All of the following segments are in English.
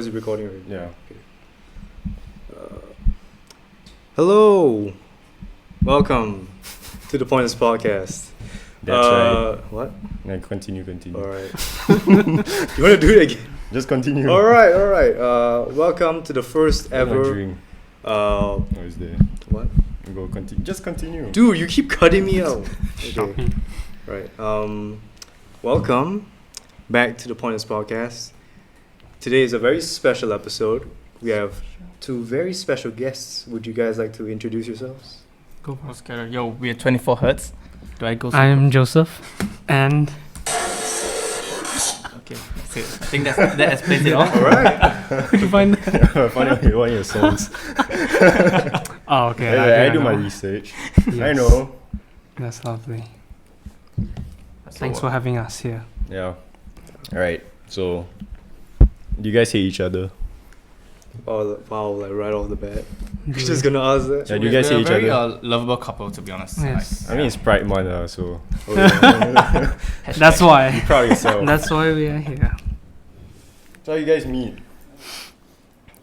Is it recording already? Yeah. Hello, welcome to the Pointless Podcast. That's right. What? Yeah, continue. All right. You want to do it again? Just continue. All right. Welcome to the first ever. Drink. Uh, Oh, is there? what? Go continue. Just continue. Dude, you keep cutting me out. Okay. Right. Welcome back to the Pointless Podcast. Today is a very special episode. We have two very special guests. Would you guys like to introduce yourselves? Go for Oscar. Yo, we're 24 Hertz. Do I go? I'm Joseph, and Okay. So I think that explains it all. All right. could you find? Find out one of your songs. Oh, okay. I think do my know. research. Yes. I know. That's lovely. So, Thanks for having us here. Yeah. Alright. So, do you guys hate each other? Wow, like right off the bat. Do Just we- gonna ask that. Yeah, do you guys we're hate each a very other? lovable couple, to be honest. Yes. I mean, it's Pride Month, so Oh, yeah. Like, That's why. proud of yourself. That's why we are here. So, how you guys meet?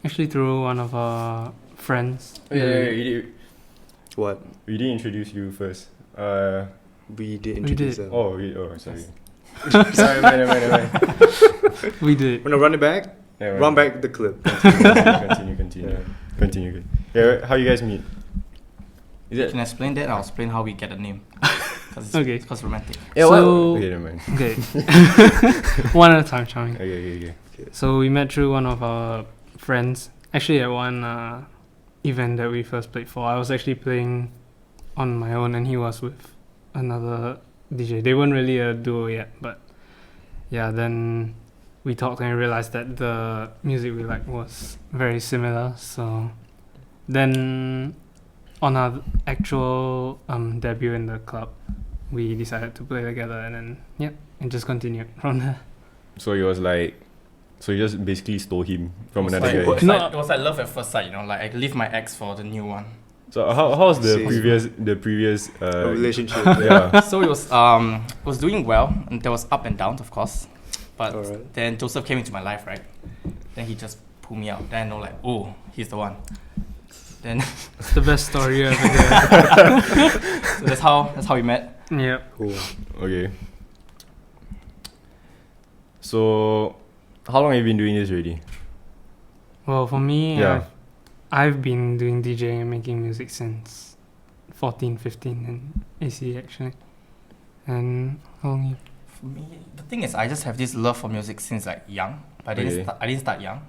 Actually, through one of our friends. What? We didn't introduce you first. We did introduce did. them. Sorry. Sorry, man. We did. Wanna run it back? Yeah, Run back the clip. Continue. Yeah, how you guys meet? Is Can I explain that? I'll explain how we get the name. Cause Okay. It's romantic. So- Okay, never mind. Okay. One at a time, Charming. Okay. So we met through one of our friends. Actually, at one event that we first played for, I was actually playing on my own, and he was with another DJ. They weren't really a duo yet, but yeah. Then we talked and realized that the music we liked was very similar. So then, on our actual debut in the club, we decided to play together, and then it just continued from there. So it was like, so you just basically stole him from It was another like, guy. it was like love at first sight, you know. Like I leave my ex for the new one. So how's the See. previous A relationship. yeah. So it was doing well, and there was up and downs, of course. But Alright. then Joseph came into my life, right? Then he just pulled me out. Then I know, like, oh, he's the one. Then It's the best story you ever heard. so that's how we met. Yep. Cool. Okay. So how long have you been doing this already? Well, for me, Yeah. I've been doing DJing and making music since 14, 15 in AC actually. And how long you? For me, the thing is, I just have this love for music since like young. But Okay. I didn't start young.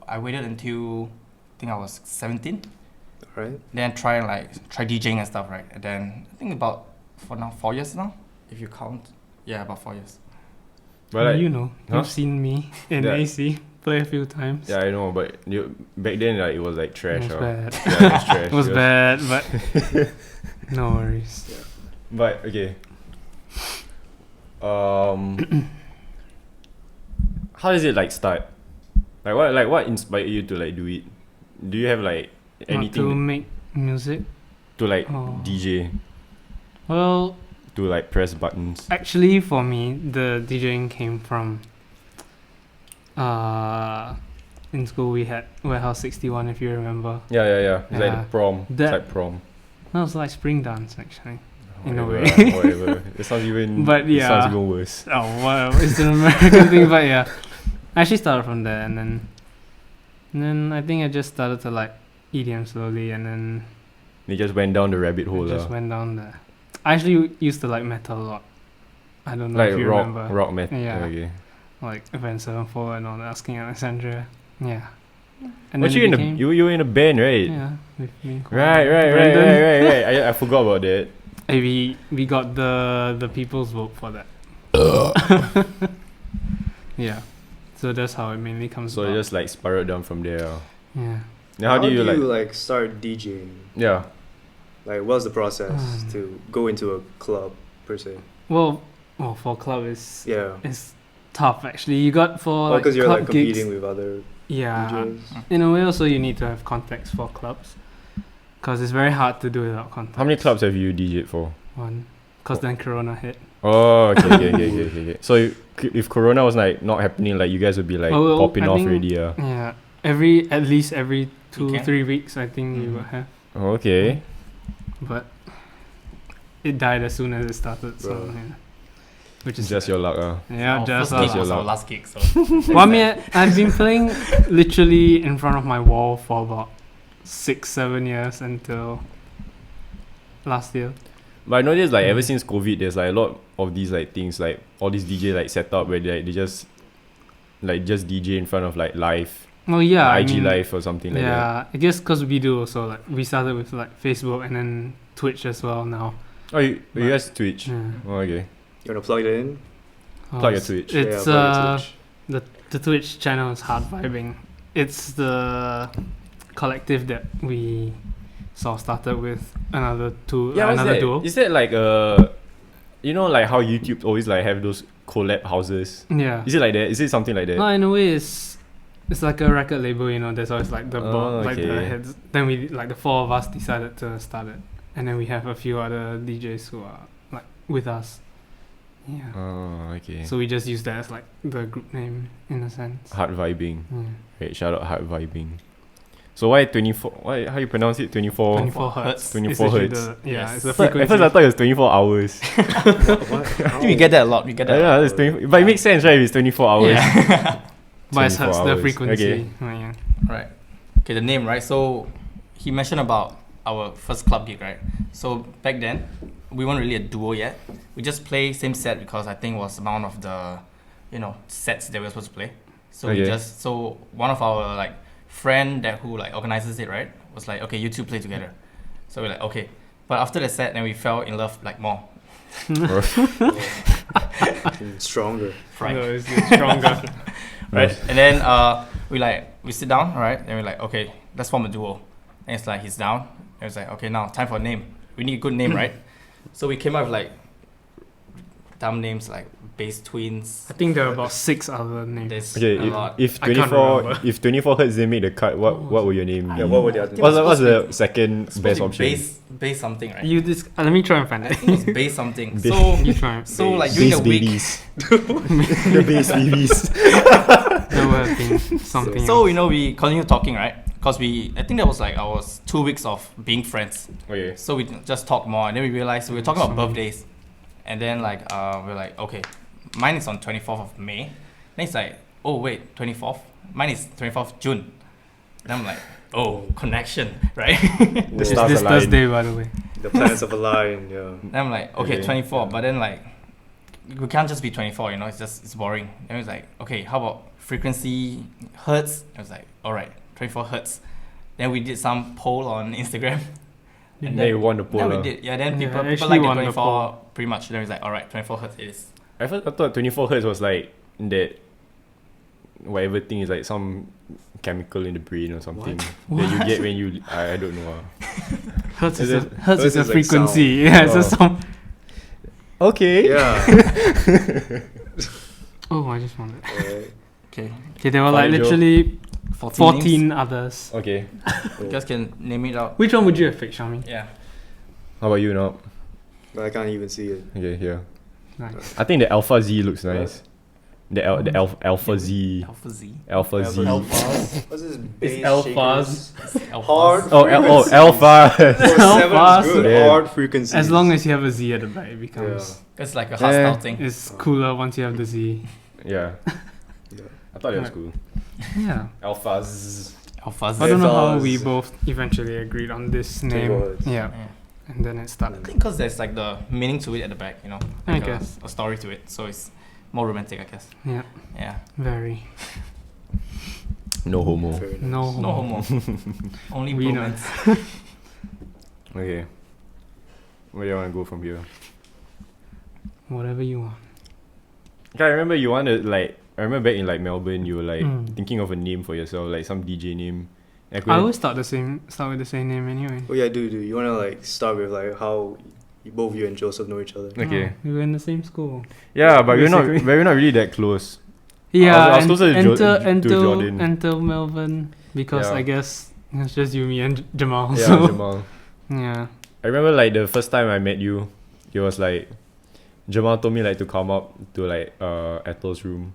I waited until I think I was 17. Right. Then try DJing and stuff, right? And then I think about for now 4 years now, if you count. Yeah, about 4 years. But like, you know, huh? you've seen me in Yeah. AC play a few times. yeah, I know, but back then like it was like trash. It was huh? bad. Yeah, it was trash. It was bad, but no worries. But okay. How does it like start? What inspired you to like do it? Do you have like Not to anything make music. to like Oh. DJ, Well, to like press buttons? actually, for me, the DJing came from. In school we had Warehouse 61, if you remember. Yeah. It's like Yeah. the prom. It's That- like prom. That was like spring dance actually. In a Whatever way. lah, whatever. It sounds even. But It sounds yeah. even worse. Oh wow, it's an American thing, but yeah. I actually started from there, and then I think I just started to like EDM slowly, and then They just went down the rabbit hole. I just lah. went down there. I actually used to like metal a lot. I don't know Like if you remember. rock metal. Yeah. Okay. Like Event 74 and all that, Asking Alexandria. Yeah. And But then you it in became, you were in a band, right? Yeah, with me. Right. Brandon. I forgot about that. Hey, we got the people's vote for that. Yeah. So that's how it mainly comes So it about. just like spiraled down from there. Yeah. Now how do you like? start DJing? Yeah. Like, what's the process Hmm. to go into a club per se? Well, for club is Yeah. it's tough actually. You got for Oh, because you're club like competing gigs. with other Yeah. DJs. In a way, also you need to have contacts for clubs, because it's very hard to do without contacts. How many clubs have you DJed for? One, because then Corona hit. Oh, okay. So if Corona was like not happening, like you guys would be like Oh, well, popping I off think- already, yeah. Yeah, at least every 2-3 weeks, I think we Mhm. will have. Oh, okay. But it died as soon as it started, so Right. yeah. Which It's is just your luck, yeah, Our just first gig us. was Your our luck. last gig, so. Well, I mean, I've been playing literally in front of my wall for about 6-7 years until last year. But I noticed like ever Mm. since COVID, there's like a lot of these like things like all these DJ like set up where they just DJ in front of like live, Well, yeah, like I IG mean, live or something like that. yeah, I guess because we do also like we started with like Facebook and then Twitch as well now. Oh, you guys Twitch? Yeah. Oh, okay. You wanna plug that in? Plug your s- Twitch. It's plug your Twitch. the Twitch channel is Hard Vibing. It's the collective that we sort of started with another What's duo. that? Is that like you know like how YouTube always like have those collab houses? Yeah. Is it like that? Is it something like that? No, in a way, it's like a record label. You know, there's always like the board, like the okay. heads. Then we like the four of us decided to start it, and then we have a few other DJs who are like with us. Yeah. Oh, okay. So we just use that as like the group name in a sense. Hard vibing. Yeah. Right, shout out hard vibing. So why 24? Why how you pronounce it? 24. 24 hertz. 24 It's actually hertz. Yeah, Yes. it's the At first frequency. I thought it was 24 hours. What? I think we get that a lot. We get that. Yeah, it's 20, but it makes sense, right? If it's 24 hours. Yeah. But it's 24 hertz, the hours. frequency. Okay. Yeah. Right. Okay, the name, right? So he mentioned about our first club gig, right? So back then, we weren't really a duo yet. We just play same set because I think it was one of the, sets that we were supposed to play. So so one of our like friend who like organizes it, right, was like, okay, you two play together. So we're like, okay. But after the set, then we fell in love like more. Stronger. Right. No, it's stronger. Right. And then we sit down, right? And we're like, okay, let's form a duo. And it's like he's down. And it's like, okay, now time for a name. We need a good name, right? So we came up with like dumb names like Bass Twins. I think there are about 6 other names. There's Okay, a lot. if I can't 24 remember. if 24 hertz didn't make the cut, what would your name be? Yeah, what were the other? What's the supposed to second Supposed best to be option? Bass something, right? Let me try and find I it. think it was Bass something. Bass- So You try. so like during Bass the week. babies. The bass babies. There would have been something So else. we continued talking, right? Because I think that was like our 2 weeks of being friends. Okay. So we just talked more, and then we realized we were talking about So- birthdays, and then like we're like, okay, mine is on 24th of May. Then it's like, oh wait, 24th. Mine is 24th June. Then I'm like, oh, connection, right? The Whoa. It's stars this aligned. Thursday, by the way. The planets of align. Yeah. Then I'm like, okay, Okay. 24. But then like, we can't just be 24. It's boring. Then it's like, okay, how about frequency hertz? I was like, all right, 24 hertz. Then we did some poll on Instagram. And Then you won the Then poll. we lah. did, yeah. Then Yeah, people actually like the won the 24 poll. pretty much. Then it's like, all right, 24 hertz it is. I thought 24 hertz was like that whatever thing is like some chemical in the brain or something that you get when you I don't know. Hertz Is is a, it- hertz is a like frequency. sound. Yeah, it's Oh. a sound. Okay. Yeah. Oh, I just found it. Alright. Okay, Okay, there were like Fine, Joe. literally 14 names. 14 others. Okay. You guys can name it out. Which one would you have picked, Shami? Yeah. How about you now? But I can't even see it. Okay, here. Nice. I think the Alpha Z looks nice. The Alpha Z. Alpha Z. Alpha Z. Alphas. What's this? It's Bass alphas. shakers? Hard. Oh, Alpha. Oh, seven Alphas. is good. Yeah. Hard frequencies. As long as you have a Z at the back, it becomes. It's like a hostile Eh. thing. It's cooler once you have the Z. Yeah. Yeah. I thought it was Right. cool. Yeah. Alpha Z. Alphas. I don't know how Alphas. we both eventually agreed on this 24 name. hertz. Yeah. Yeah. And then it I started. think because there's like the meaning to it at the back, I like guess. a story to it, so it's more romantic, I guess. Yeah. Yeah. Very. No homo. Very nice. No. No homo. Only We know. romance. Okay. Where do you want to go from here? Whatever you want. Okay, I remember you wanted like I remember back in like Melbourne you were like Mm. thinking of a name for yourself, like some DJ name. I I couldn't- always start with the same name anyway. Oh yeah, do. You wanna like start with like how both you and Joseph know each other? Okay. Oh, we were in the same school. Yeah, but Basically. we're not really that close. Yeah, I was closer to enter Jordan. enter Melbourne because Yeah. I guess it's just you, me, and Jamal. Yeah, so Jamal. yeah, I remember like the first time I met you, it was like Jamal told me like to come up to like Ethel's room.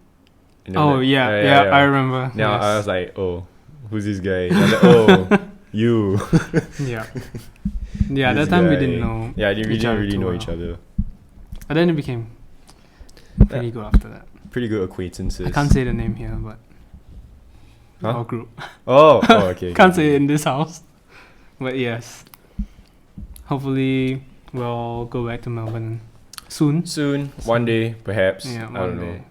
And then, Oh like, yeah, I remember. Now I Yes. was like, oh, who's this guy? I was like, oh, you. Yeah. Yeah, This that time we guy. didn't know. Yeah, we each didn't other really too know well. each other. But then it became pretty good after that. Pretty good acquaintances. I can't say the name here, but Huh? our group. Oh, okay. Can't say it in this house. But yes. Hopefully we'll go back to Melbourne soon. Soon, one day, perhaps. Yeah, I don't one know. day.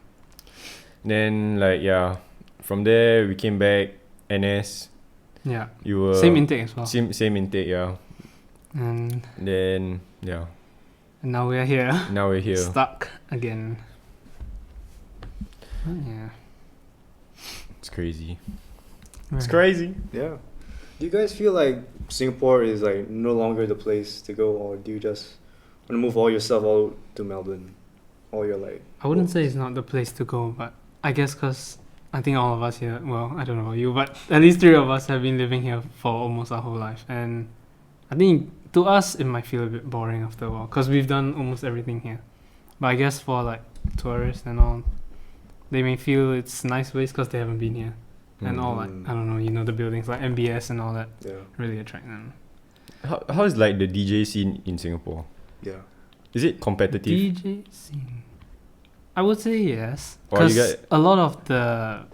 Then like yeah, from there we came back. NS. Yeah. You were Same intake as well. Same intake, yeah. And Then yeah, now we're here. now we're here. Stuck again. Oh, yeah. It's crazy. Right. It's crazy. Yeah. Do you guys feel like Singapore is like no longer the place to go, or do you just want to move all your stuff all to Melbourne? Or you're like, I wouldn't say it's not the place to go, but I guess because I think all of us here, well, I don't know you, but at least 3 of us have been living here for almost our whole life. And I think to us, it might feel a bit boring after a while because we've done almost everything here. But I guess for like tourists and all, they may feel it's nice place because they haven't been here. And all like, I don't know, you know, the buildings like MBS and all that yeah, really attract them. How is like the DJ scene in Singapore? yeah. Is it competitive? DJ scene. I would say yes. Or you Because get- a lot of the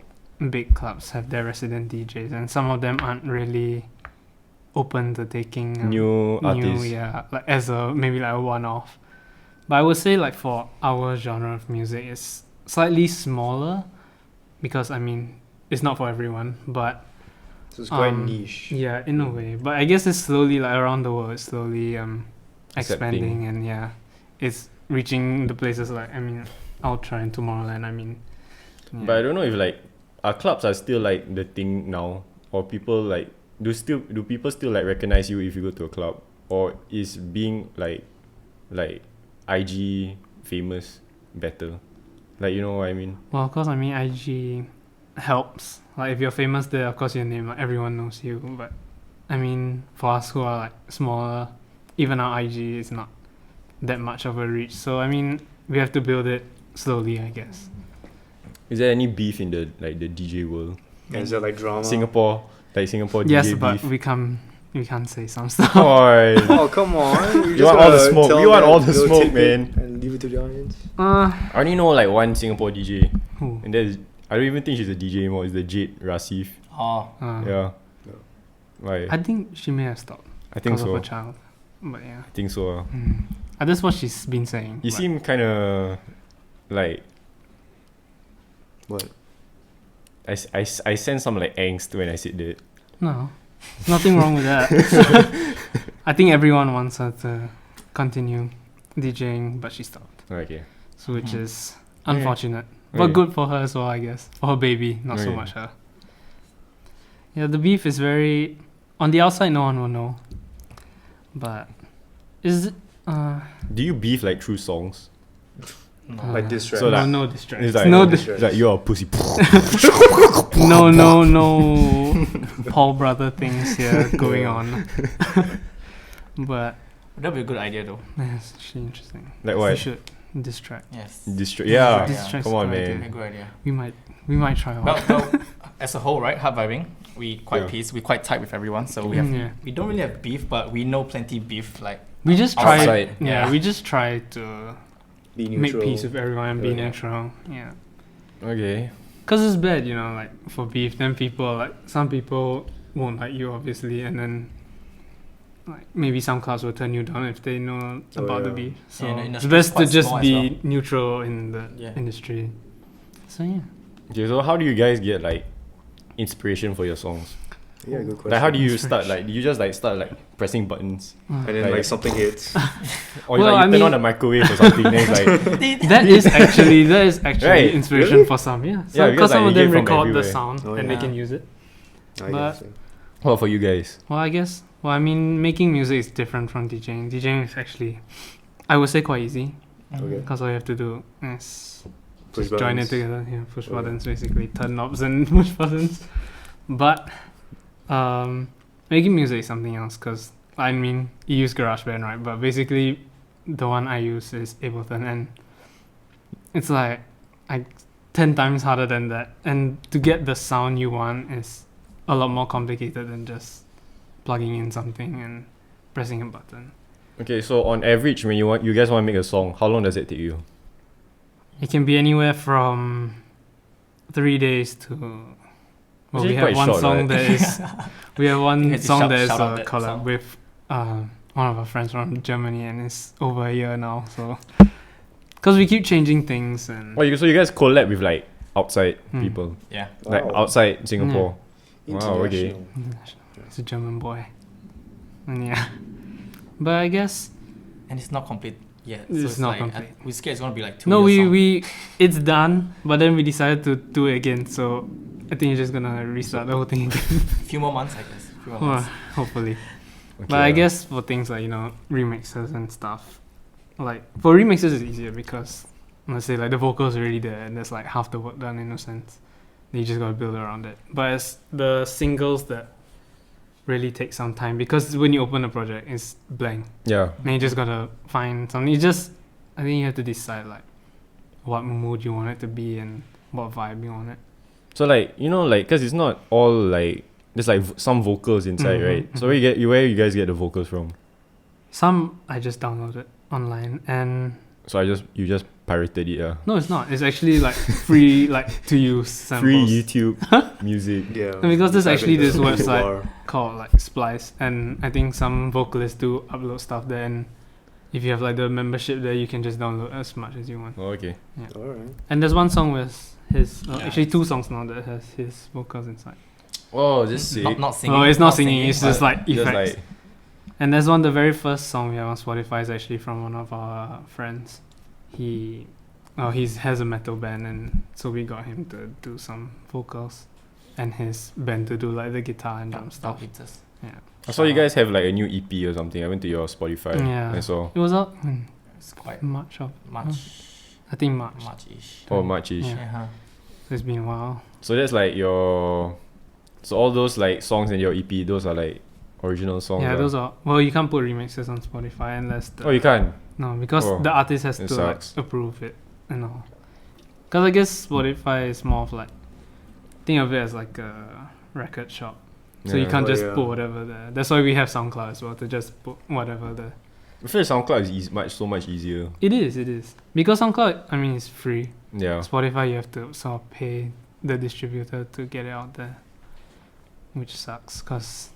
big clubs have their resident DJs, and some of them aren't really open to taking New artists. yeah, like as a maybe like a one-off. But I would say like for our genre of music, it's slightly smaller because I mean it's not for everyone, but So it's quite Um, niche. yeah, in a way. But I guess it's slowly like around the world, it's slowly Accepting. expanding, and yeah, it's reaching the places like I mean Ultra and Tomorrowland. I mean, yeah. But I don't know if like our clubs are still like the thing now, or people like do people still like recognize you if you go to a club, or is being like IG famous better? Like you know what I mean? Well, of course, I mean IG helps. Like if you're famous there, of course your name, like everyone knows you. But I mean, for us who are like smaller, even our IG is not that much of a reach. So I mean, we have to build it slowly, I guess. Is there any beef in the like the DJ world? And is there like drama? Singapore Yes, DJ but beef. we can't say some stuff. Boy. Oh, come on. You want all the smoke. We want all the smoke, man. And leave it to the audience. I only know like one Singapore DJ, Who? and there's I don't even think she's a DJ anymore. It's the Jade Rasif. Oh, Yeah. No. Why? I think she may have stopped I think because so. of a child. But yeah, I think so. that's what she's been saying. You but- seem kind of like What? I sense some like angst when I said that. No, there's nothing wrong with that. I think everyone wants her to continue DJing, but she stopped. Okay. So which Mhm. is unfortunate, but Okay. good for her as well, I guess. For her baby, not so Okay. much her. Yeah, the beef is very. On the outside, no one will know. But is it? Do you beef like through songs? no. Like diss track. So no, like- no distract. It's like no, diss- it's like you're a pussy. no, Paul brother things here going on. But That'd be a good idea though. yeah, it's actually interesting. Like We what? should distract. Yes. Yeah. Diss track's Come on, a good A man. idea. good idea. We might try one. Well, as a whole, right? Hard vibing. We quite Yeah. peace. We quite tight with everyone. So we have. Yeah. We don't really have beef, but we know plenty beef. Like We just try. Outside. Yeah, Yeah. we just try to Be make neutral. peace with everyone and be Yeah. neutral. Yeah. Okay. Cause it's bad, you know, like for beef. Then people like some people won't like you, obviously, and then like maybe some clubs will turn you down if they know Oh, about the yeah. beef. So Yeah, the it's industry best is to quite just small as be well. neutral in the Yeah. industry. So yeah. Okay. So how do you guys get like inspiration for your songs? Yeah, good question. Like how do you start? Like do you just like start like pressing buttons, And then Like- like something hits. or Well, like I you turn mean- on the microwave or something? Then it's like that is actually Right. inspiration Really? for some. Yeah. Yeah, Because because, some like, of you them get from record the everywhere. sound Oh, and yeah. they can use it. I But- guess, yeah. what about for you guys? Well, I guess. Well, I mean, making music is different from DJing. DJing is actually, I would say, quite easy Okay. because all you have to do is Push just join it buttons. together. Yeah, push Okay. buttons basically, turn knobs and push buttons. But making music is something else because I mean, you use GarageBand, right? But basically, the one I use is Ableton, and it's like 10 times harder than that. And to get the sound you want is a lot more complicated than just plugging in something and pressing a button. Okay, so on average, when you guys want to make a song, how long does it take you? It can be anywhere from 3 days to. Well, Actually we have quite one short, song right? that is. We have You one had to song shout- that is shout out a that collab song. with one of our friends from Germany, and it's over a year now. So, because we keep changing things and. Oh, so you guys collab with like outside Hmm. people, Yeah. like Wow. outside Singapore. Wow, okay. International. It's a German boy. And yeah. But I guess And it's not complete yet. It's not like, complete. we're scared it's gonna be like 2 no, years we it's done, but then we decided to do it again. So I think you're just gonna restart the whole thing again. few more months, I guess. Few more Well, months. hopefully. Okay, But I guess for things like, remixes and stuff, like for remixes it's easier because let's say like the vocals are already there and there's like half the work done in a sense. Then you just gotta build around it. But it's the singles that really take some time because when you open a project it's blank. Yeah. And you just gotta find something. I think you have to decide like what mood you want it to be and what vibe you want it. So like because it's not all like there's like some vocals inside, Mhm, right? So mhm. where you guys get the vocals from? Some I just downloaded online and So you just pirated it, yeah. no, it's not. It's actually like free, like to use samples. Free YouTube music. Yeah. No, because there's Type actually in this the website bar. called like Splice, and I think some vocalists do upload stuff there. And if you have like the membership there, you can just download as much as you want. Oh, okay. All right. And there's one song with his, Yeah. actually 2 songs now that has his vocals inside. Oh, this is sick. Not singing. Oh, it's not singing. It's just but like effects. Just like And there's one, the very first song we have on Spotify is actually from one of our friends. He has a metal band, and so we got him to do some vocals, and his band to do like the guitar and drum stuff. Yeah, I saw you guys have like a new EP or something. I went to your Spotify. Yeah. I saw. it was out in It's quite March of, much. I think March. Much-ish. Oh, March-ish. Yeah. Yeah. So it's been a while. So that's like your. So all those like songs in your EP, those are like original songs. Yeah, ah? those are, well, you can't put remixes on Spotify unless Oh, you can't. no, because Oh, the artist has it to like sucks. approve it and all. Because I guess Spotify is more of like, think of it as like a record shop. So you Yeah. can't Oh, just yeah. put whatever there. That's why we have SoundCloud as well, to just put whatever there. I feel SoundCloud is so much easier. It is. Because SoundCloud, I mean, it's free. Yeah. Spotify, you have to sort of pay the distributor to get it out there, which sucks because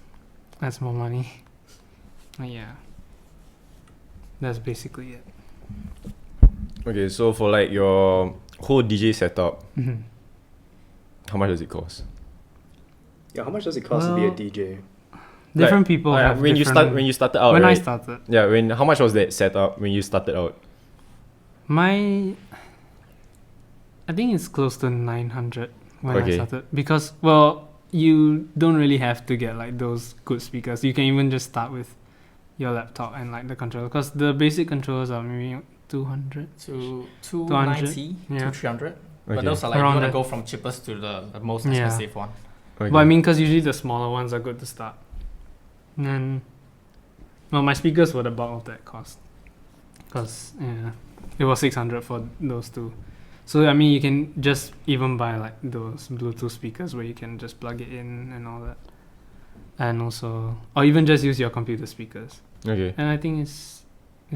that's more money. But yeah, that's basically it. Okay, so for like your whole DJ setup, Mhm. how much does it cost? Yeah. How much does it cost to be a Well, DJ? Different people Like, have when you different- started out, when right? I started, Yeah, how much was that setup when you started out? I think it's close to 900 when I Okay. started because, well, you don't really have to get like those good speakers. You can even just start with your laptop and like the controller, because the basic controllers are maybe 200. To 290, Yeah. to 300. Okay. But those are like, Around you want to that. go from cheapest to the most Yeah. expensive one. Okay. But I mean, because usually the smaller ones are good to start. And then, well, my speakers were the bulk of that cost. Because, yeah, it was 600 for those two. So, I mean, you can just even buy like those Bluetooth speakers where you can just plug it in and all that. And also, or even just use your computer speakers. Okay. And I think it's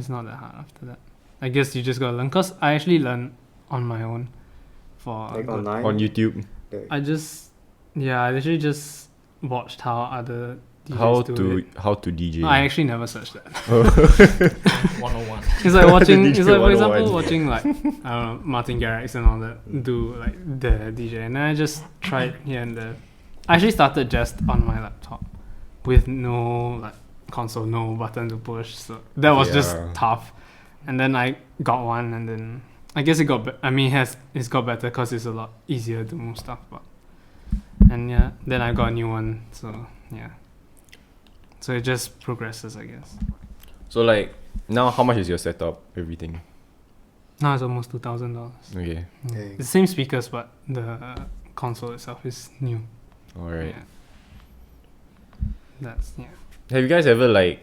not that hard after that. I guess you just gotta learn. Because I actually learned on my own for a Like good- online. On YouTube, I literally just watched how other DJs do it. how to DJ. No, I actually never searched that. 101. It's like watching. DJ It's like, for 101. example, watching like I don't know, Martin Garrix and all that do like the DJ, and then I just tried here and there. I actually started just on my laptop with no like console, no button to push, so that was just Yeah. tough. And then I got one, and then I guess it got. I mean, it's got better because it's a lot easier to move stuff. But and yeah, then I got a new one. So yeah. So it just progresses, I guess. So like now, how much is your setup? Everything. Now it's almost $2,000. Okay. Dang. It's the same speakers, but the console itself is new. All right. Yeah. That's yeah. Have you guys ever like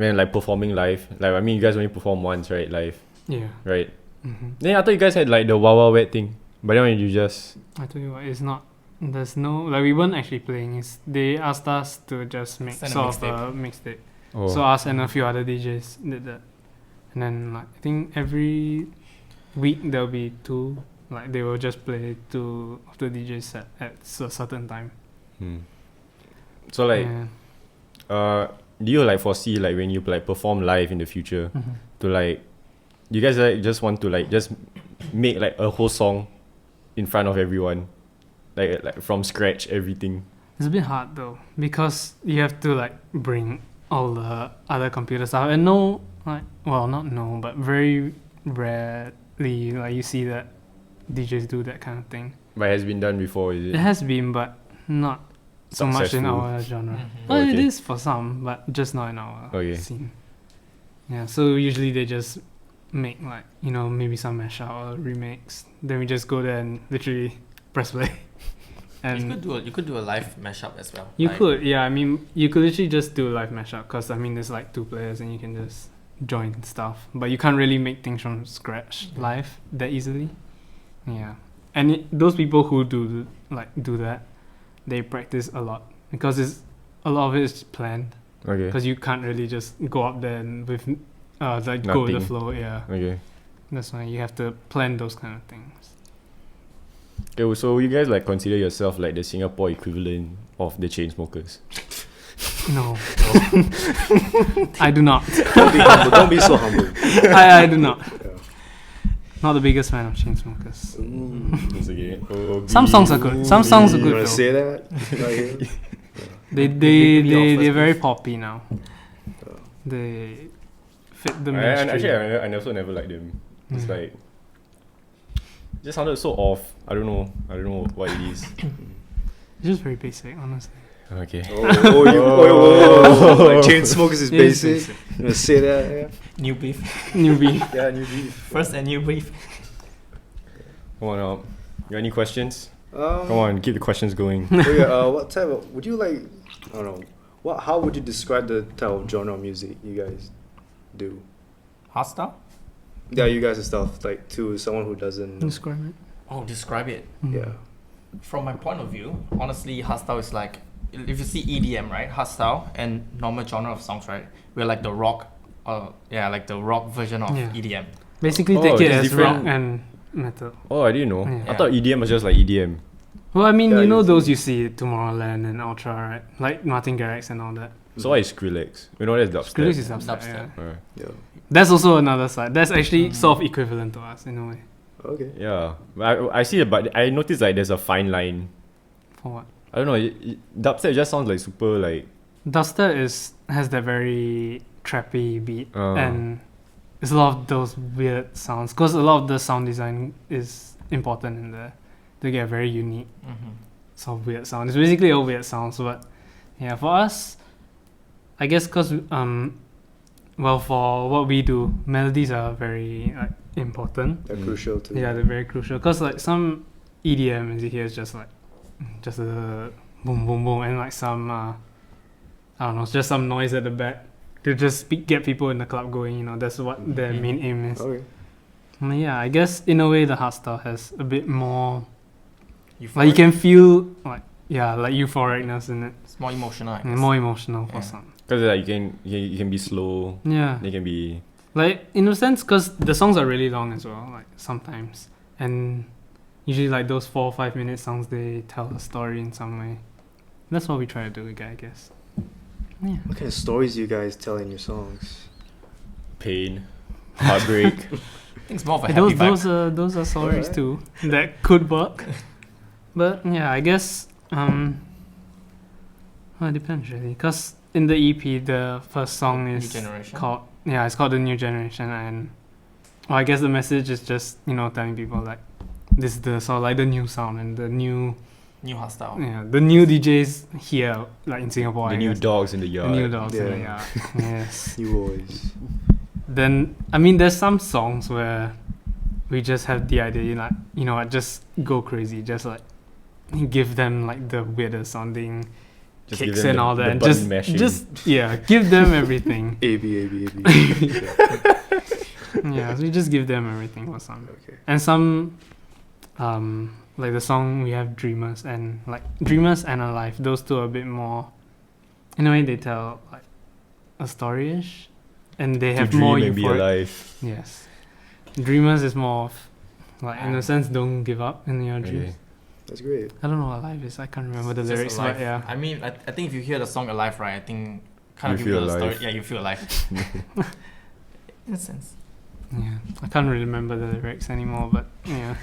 when like performing live, like I mean you guys only perform once, right? Live, Yeah. right? Mm-hmm. Then I thought you guys had like the Wawa Wet thing, but then when you just I tell you what, it's not. There's no like we weren't actually playing. They asked us to just make Send a sort of a mixtape. oh So us and a few other DJs did that, and then like I think every week there'll be two. Like they will just play two of the DJs set at a certain time. so like Yeah. do you like foresee like when you like perform live in the future Mhm. to like you guys like just want to like just make like a whole song in front of everyone, like from scratch everything? It's a bit hard though because you have to like bring all the other computer stuff and no like well not no but very rarely like you see that DJs do that kind of thing. But it has been done before, is It it? has been but not so much in Successful. our genre. Mhm. Well, it Okay. is for some, but just not in our Okay. scene. Yeah, so usually they just make like maybe some mashup or remix. Then we just go there and literally press play. And You could do a live mashup as well. you like, could, yeah. I mean, you could literally just do a live mashup because I mean, there's like two players and you can just join stuff. But you can't really make things from scratch live that easily. Yeah, and those people who do that, they practice a lot because a lot of it is planned. Okay. Because you can't really just go up there and with like go with the Nothing. flow. Yeah, Okay. that's why you have to plan those kind of things. Okay, so you guys like consider yourself like the Singapore equivalent of the Chainsmokers? No, I do not. Don't be humble. Don't be so humble. I do not. Yeah. Not the biggest fan of Chainsmokers. It's okay. Oh, Some songs are good. Some songs are You good wanna though. say that right here? They're very poppy now. Oh. They fit the And mainstream. actually, I also never liked them. It's Mm. like just sounded so off. I don't know what it is. It's just very basic, honestly. Okay. Like Chainsmokers is It is basic. You wanna say that? Yeah. new beef. Newbie. Yeah, new beef. First and new beef. Come on up. You got any questions? Come Come on, keep the questions going. What type of would you like? I don't know. How would you describe the type of genre of music you guys do? Hostile? Yeah, you guys and stuff like to someone who doesn't. Describe it. Oh, describe it. Yeah. From my point of view, honestly, hostile is like if you see EDM, right? Hostile and normal genre of songs, right? We're like the rock, like the rock version of Yeah. EDM. Basically, Oh, take it it's as different. rock and metal. Oh, I didn't know. Yeah. I thought EDM was just like EDM. Well, I mean, Yeah, you know you- those you see at Tomorrowland and Ultra, right? Like Martin Garrix and all that. So what is Skrillex? You know that's dubstep. Skrillex is dubstep. Dubstep. Yeah. Yeah. That's also another side. That's actually sort of equivalent to us in a way. Okay. Yeah, I see it, but I noticed like there's a fine line. For what? I don't know. Dubstep just sounds like super like. Dubstep has that very trappy beat and there's a lot of those weird sounds because a lot of the sound design is important in there. They get a very unique Mm-hmm. sort of weird sound. It's basically all weird sounds, but yeah, for us, I guess because for what we do, melodies are very like important. They're crucial too. Yeah, they're very crucial because like some EDM as you hear is just a boom boom boom and like some I don't know, just some noise at the back to just get people in the club going. That's what their Mhm. main aim is. Okay. Yeah, I guess in a way the hardstyle has a bit more Euphoric. like you can feel like euphoricness in it, It's more emotional. I and guess. more emotional for Yeah. some. Because like you can be slow. Yeah, They can be. like in a sense, because the songs are really long as well. Like sometimes, and usually like those 4 or 5 minute songs, they tell a story in some way. That's what we try to do, I guess. Yeah. What kind of stories do you guys tell in your songs? Pain, heartbreak. I think it's more of a happy vibe. Those are stories Alright. too that could work. But yeah, I guess well, it depends really. Cause in the EP, the first song New is generation. it's called The New Generation, and I guess the message is just telling people like this is the sort of like the new sound and the new New hostile. the new DJs here like in Singapore. the I new guess. dogs in the The yard. new dogs in the Yeah. yard. Yes. You boys. Then I mean, there's some songs where we just have the idea, like what, just go crazy, just like give them like the weirdest sounding Just give kicks them and the- all the that. button mashing. Just yeah, give them everything. AB. Yeah, so we just give them everything for some. Okay. And some, like the song we have Dreamers and Alive. Those two are a bit more. In a way, they tell like a story-ish, and they To have dream more and be euphoric. alive. Yes, Dreamers is more of like in a sense, don't give up in your dreams. Okay. That's great. I don't know what Alive is. I can't remember the Just lyrics, alive. but yeah. I mean, I think if you hear the song Alive, right, I think kind You of give feel the story. alive. Yeah, you feel alive. In a sense. Yeah, I can't really remember the lyrics anymore, but yeah.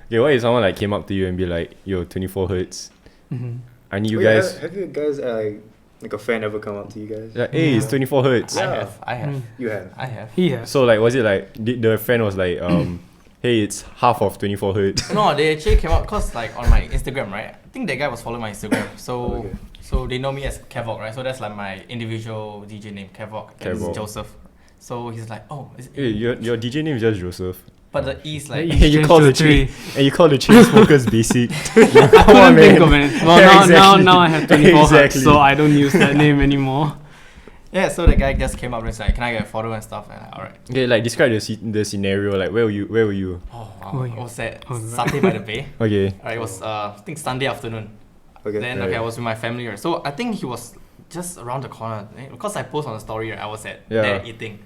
Okay, what if someone like came up to you and be like, "Yo, 24 hertz. Mm-hmm. I need you Wait, guys." have you guys like a fan ever come up to you guys? Like, hey, it's Yeah. 24 hertz. Yeah. I have. Mm. You have. I have. He has. So like, was it like the friend was like, "Hey, it's half of 24 hertz." No, they actually came out cause like on my Instagram, right? I think that guy was following my Instagram, so Okay. so they know me as Kevok, right? So that's like my individual DJ name, Kevok. And Kevok. it's Joseph. So he's like, oh, is Hey, your DJ name is just Joseph, but the E is like. The E you changed call to the three. and you call the Chainsmokers basic. I couldn't think of it. Well, Yeah, now exactly. now I have 24 hertz, Exactly. so I don't use that name anymore. Yeah, so the guy just came up and was like, can I get a photo and stuff? And all right. Okay, like describe the scenario. Like, where were you? Oh, Oh, wow. yeah. It was at Oh, right. Satay by the Bay. Okay. It was I think Sunday afternoon. Okay. Then Right. okay, I was with my family. Right? So I think he was just around the corner because I post on the story. Right? I was at Yeah. there eating,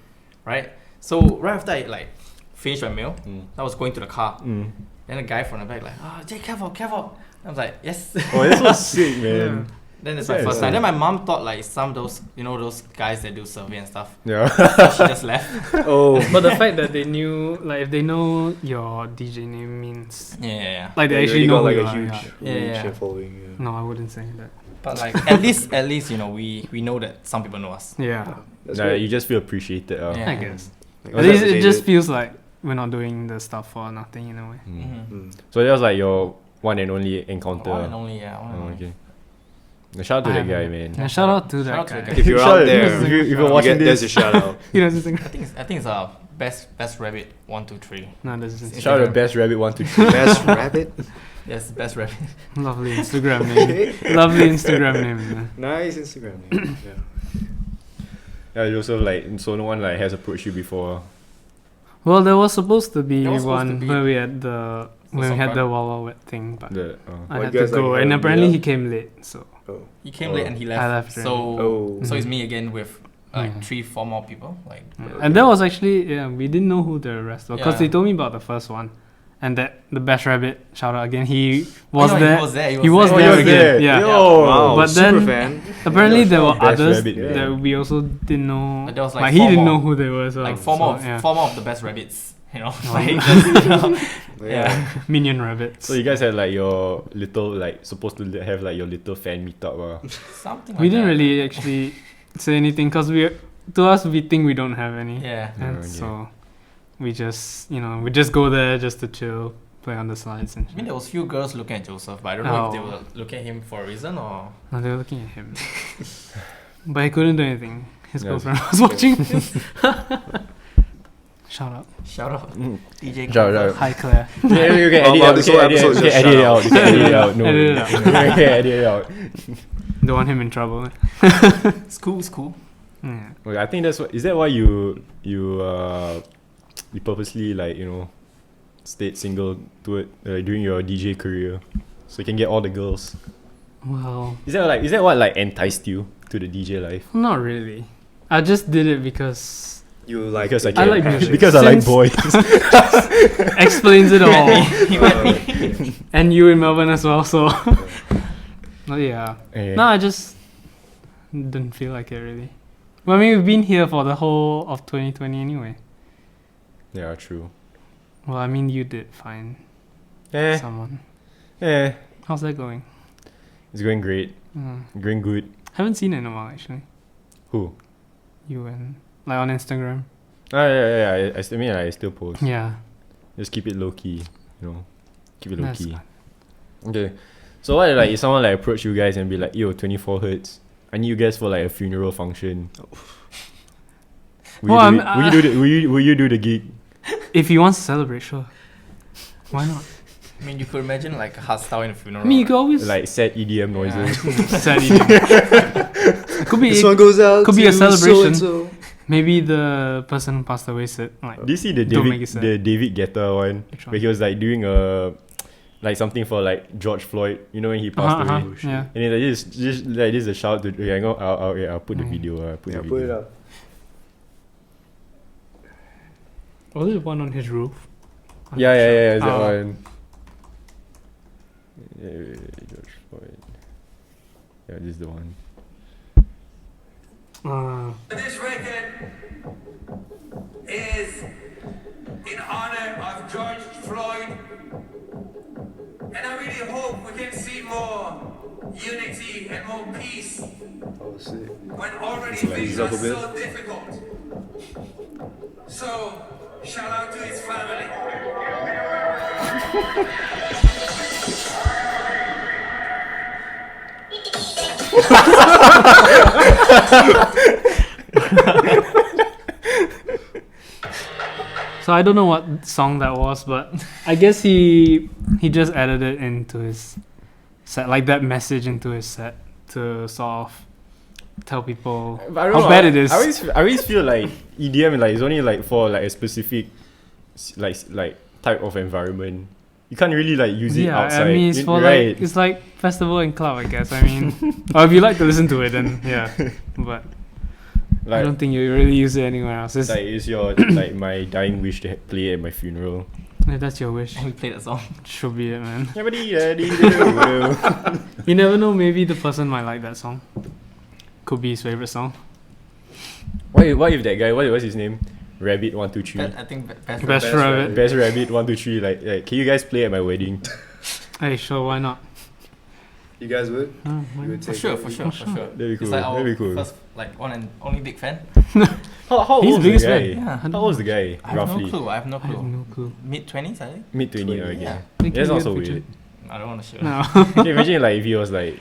right? So right after I like finished my meal, I was going to the car. Mm. Then the guy from the back like, Jay, Kevok. I was like, yes. Oh, that's so sick, man. Then it's Yeah, my first yeah. time. Then my mom thought like some of those those guys that do survey and stuff. Yeah. So she just left. Oh. But the fact that they knew, like, if they know your DJ name means, Yeah. like, they Yeah, you actually already know got like who a you are, huge yeah. Yeah, yeah. reach and following. Yeah. No, I wouldn't say that. But like at least we know that some people know us. Yeah, That's Nah, great. you just feel appreciated. Yeah. I guess. Like, At least it motivated. just feels like we're not doing the stuff for nothing in a way. Mm. Mm-hmm. Mm. So that was like your one and only encounter. One and only, yeah. One and Oh, only. okay. Now, shout out to I that guy, haven't- man. Yeah, shout out to Shout out that to the guy. guy. If you're Shout out out- there, if you're you watching there's this, a shout out. He doesn't think. I think it's best rabbit 1 2 3. No, that's just shout out to Best Rabbit 123. Best rabbit. Yes, best rabbit. lovely Instagram name. Lovely Instagram name. Yeah. Nice Instagram name. Yeah. Yeah, Joseph, like, so no one like has approached you before. Well, there was supposed to be There was supposed one to be where we had the when we had the Wild Wild Wet thing, but The I What, had you to guys, like, go, had and a apparently meetup? he came late. So Oh. He came Oh. late and he left. I left So Oh. so it's Mhm. me again with like Yeah. 3-4 more people. Like and that was actually we didn't know who the rest were because Yeah. they told me about the first one, and that the Best Rabbit shout out again. He was Oh, no, there. He was there. He was Oh, there you're again. there. Yeah. Yo. Wow. But super then- fan. Apparently there were Best others Rabbit, yeah. that we also didn't know. But there was, like, like he four didn't more. know who they were. So like four so, more of the best rabbits. You know, Oh. like just, you know, Yeah. Minion rabbits. So you guys had like your little like supposed to have like your little fan meetup. something. Like we didn't that. really actually say anything because to us we think we don't have any. Yeah. And Oh, yeah. so we just we just go there just to chill, play on the slides and I shit. mean, there was few girls looking at Joseph, but I don't know if they Oh. were looking at him for a reason or. No, they were looking at him. But he couldn't do anything. His Yeah. girlfriend was watching this. Shout out. Shout out, Mm. DJ. Shout out. Hi Claire. Yeah, you can Well, edit well, out. this You whole can edit episode is you can just edit it shout out. You can edit it out. No, Edit it worries. out. You can edit it out. Don't want him in trouble. It's cool. It's cool. Yeah. Okay, I think that's what. Is that why you purposely like stayed single during your DJ career, so you can get all the girls? Well, Is that what like enticed you to the DJ life? not really. I just did it because You like Because I the- can. like music. Because I like Since- boys. explains it all. He met me. And you in Melbourne as well, so. But yeah. Eh, No, I just didn't feel like it really. Well, I mean, we've been here for the whole of 2020 anyway. Yeah, true. Well, I mean, you did find Eh, someone. eh. How's that going? It's going great. Going good. Haven't seen it in a while, actually. Who? You and like on Instagram. Ah, yeah. I mean, I still post. Yeah, Just keep it low key. Keep it low that's key. fine. Okay. So what if someone like approach you guys and be like, yo, 24 hertz. I need you guys for like a funeral function. Will Well, you do it? Will you do the gig? If he wants to celebrate, sure. Why not? I mean, you could imagine like a hardstyle in a funeral. I mean, you could right? always Like sad EDM noises. sad eating. Could be This one goes out. could be a to celebration. so-and-so. maybe the person who passed away said like Do you see the Don't make it sad. David Guetta one? Which one? Where he was like doing a like something for like George Floyd, you know, when he passed away. yeah. And then like just like this is a shout to I'll put the Mm. video. Put Yeah, the put it video. up. Was it one on his roof? I'm Yeah, not yeah, sure. yeah, that Oh. one. George Floyd. Yeah, this is the one. This record is in honor of George Floyd, and I really hope we can see more unity and more peace Oh, sick. when already Let's things ease are up a bit. so difficult. So, shout out to his family. So I don't know what song that was, but I guess he just added it into his set, like that message into his set to sort of tell people But I don't how know, bad it is. I always feel like EDM like is only like for like a specific like type of environment. You can't really like use it yeah, outside. I mean it's for right? like it's like festival and club, I guess. I mean, or if you like to listen to it, then yeah. But I like don't think you really use it anywhere else. It's, like is your like my dying wish to play at my funeral. if that's your wish, And we played that song. should be it, man. Yeah, You never know. Maybe the person might like that song. Could be his favorite song. what if that guy? What's his name? Rabbit 123. I think best. Best Rabbit. Best Rabbit 123. Like, can you guys play at my wedding? Hey, sure, why not? You guys would? Oh, why You would not? For take sure, it? for sure, for sure. That'd be cool. It's like our That'd be cool. first, like one and only big fan. How He's old the is biggest the guy? fan. Yeah. How old is the guy? I have Roughly. no clue. I have no I have clue. no clue. Mid-20s, I think. Mid 20. 20, Okay. Yeah. Think That's you not get so picture? weird. I don't want to show. No. Can you imagine like if he was like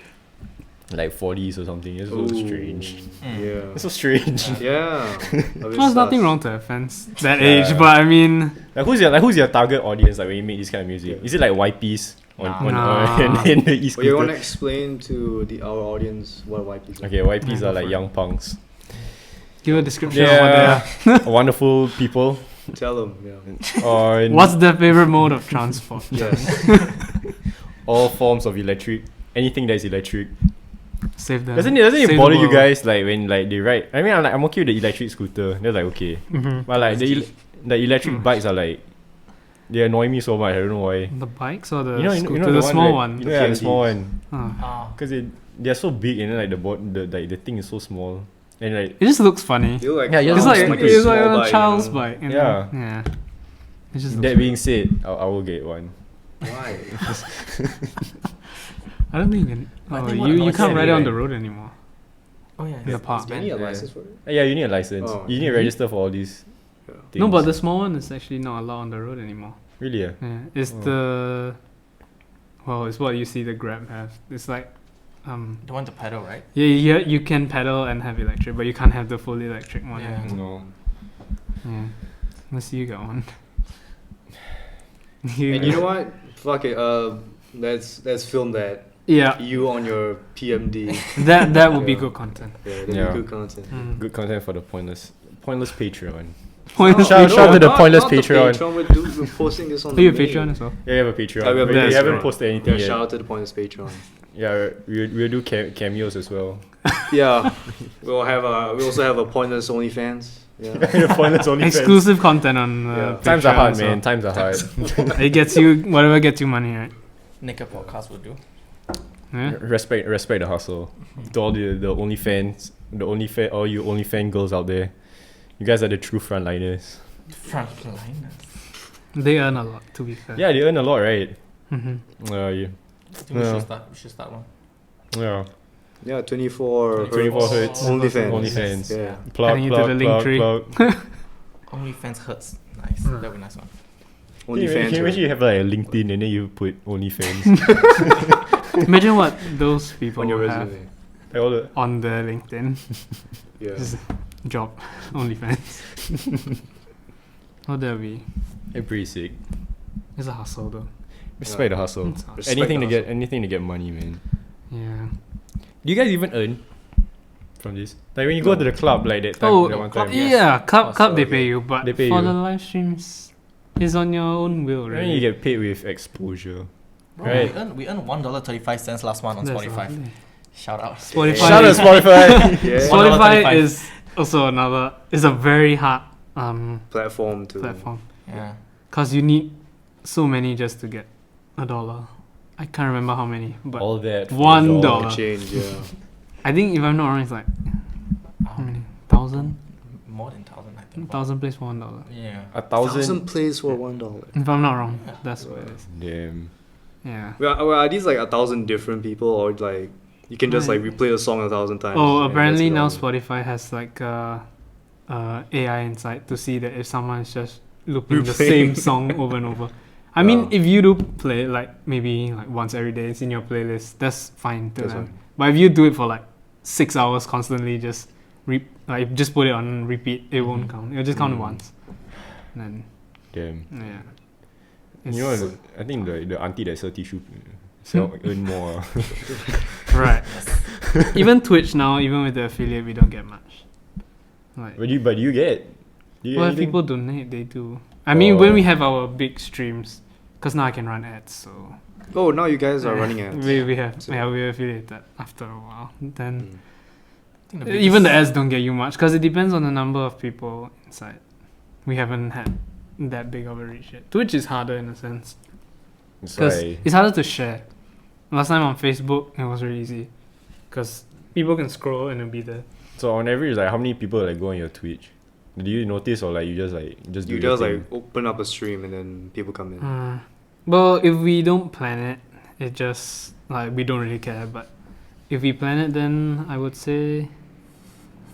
40s or something? It's so Ooh. strange. Yeah. It's so strange. Yeah. There's nothing wrong to have fans that Yeah. age, but I mean, Like who's your target audience like when you make this kind of music? Yeah. Is it like YPs Nah. in the East Well, you Coast? want to explain to our audience what YPs are? Okay, YPs Yeah, are go like for it. young punks. give a description of what they Yeah, wonderful people. Tell them. Yeah. On are. What's their favorite mode of transport? Yes. all forms of electric, anything that is electric. Save them. Doesn't it Save the bother you world. guys like when like they ride? I mean, I'm okay with the electric scooter. They're like okay, Mhm. but like the electric Mm. bikes are like they annoy me so much. I don't know why. The bikes or the You know, scooter, the the small right? one. You know, yeah, the PMDs. small one. Oh. Ah. Because they're so big and then like the thing is so small and like It just looks funny. You like Yeah, It's sounds like, like a it's like small a bike, child's you know? bike. You know? Yeah. Yeah. It just that looks being said, I will get one. Why? I don't think you can. I Oh, think what you annoys can't me, ride it on right? the road anymore. Oh yeah. In the park. Do you need a Yeah. license for it? Yeah, you need a license. Oh. You need to register for all these Yeah. things. No, but the small one is actually not allowed on the road anymore. really, yeah. Yeah, it's Oh. the. Well, it's what you see the Grab have. It's like, The one to pedal, right? yeah, you can pedal and have electric, but you can't have the fully electric one. Yeah. No. Yeah. Unless you got one. And you know what? Fuck it. Let's film that. Yeah, You on your PMD. that would be Yeah. good content. Yeah, that'd Yeah. be good content. Mm. Good content for the pointless Patreon. Pointless Shout Patreon. out to the pointless not the Patreon. We're posting this on Are you a the main. Patreon as well? Yeah, we have a Patreon. Oh, we have a we Patreon. haven't posted Yeah, anything shout yet. out to the pointless Patreon. Yeah, we'll do cameos as well. Yeah, we also have a pointless OnlyFans. Yeah. Pointless only Exclusive content on Yeah. Times are Patreon hard, as well. man. Times are hard. It gets you whatever gets you money, right? Naked podcast will do. Yeah. Respect the hustle. To all the OnlyFans, all you OnlyFans girls out there, you guys are the true frontliners. Frontliners. They earn a lot, to be fair. Yeah, they earn a lot, right? Mm-hmm. Yeah. I think we Yeah. should start. We should start one. Yeah. Yeah, 24 24 hertz. OnlyFans. OnlyFans. Yeah. Plug, Adding it to plug, the link plug, tree. plug. OnlyFans hurts. Nice. Mm. That'll be a nice one. Can you OnlyFans. imagine you have like a LinkedIn and then you put OnlyFans? Imagine what those people on your have resume. Like all the on their LinkedIn Yeah. Just job, OnlyFans. What that be? pretty sick. It's a hustle though. Respect the hustle. It's hard. Respect Anything the to get hustle. anything to get money, man. Yeah. Do you guys even earn from this? Like when you go to the club like that time, Oh, that one club, time. yes. Yeah, club so, they okay. pay you, but They pay for you. the live streams, it's on your own will, And right? then you get paid with exposure. Bro, Right. we earned $1.35 last month on Spotify. Shout Shout out. Spotify. Shout out Spotify. Yeah. Spotify $1.35. is also is a very hard Platform to platform Yeah. because you need so many just to get $1. I can't remember how many, but All that. for $1. $1. change. Yeah. I think if I'm not wrong, it's like how many? 1,000? More than 1,000, I think. 1,000 plays for $1. Yeah. 1,000. plays for $1. If I'm not wrong, that's what it is. Damn. Yeah. Well, are these like 1,000 different people, or like you can just like replay a song 1,000 times? Oh, and apparently now that's $1? Spotify has like AI inside to see that if someone is just looping the Replaying. same song over and over. I mean, Oh. if you do play it like maybe like once every day, it's in your playlist. That's fine to That's them. fine. But if you do it for like 6 hours constantly, just just put it on repeat, it won't Mhm. count. It'll just count Mm. once. And Damn. yeah. You know, It's- I think the auntie that sell tissue sell earn more. right. Even Twitch now, even with the affiliate, we don't get much. Like, But do you get? Do you get well, if anything? people donate, they do. I mean, when Oh. we have our big streams, because now I can run ads, so Oh, now you guys are running ads. we have So- we're affiliated after a while. Then Mm. I think the even the biggest- ads don't get you much because it depends on the number of people inside. We haven't had that big of a reach yet. Twitch is harder in a sense It's because like, it's harder to share. Last time on Facebook, it was really easy because people can scroll and it'll be there. so on average, like how many people like go on your Twitch? Do you notice or like you just do You your just thing? like open up a stream and then people come in. Well, if we don't plan it, it just like we don't really care. But if we plan it, then I would say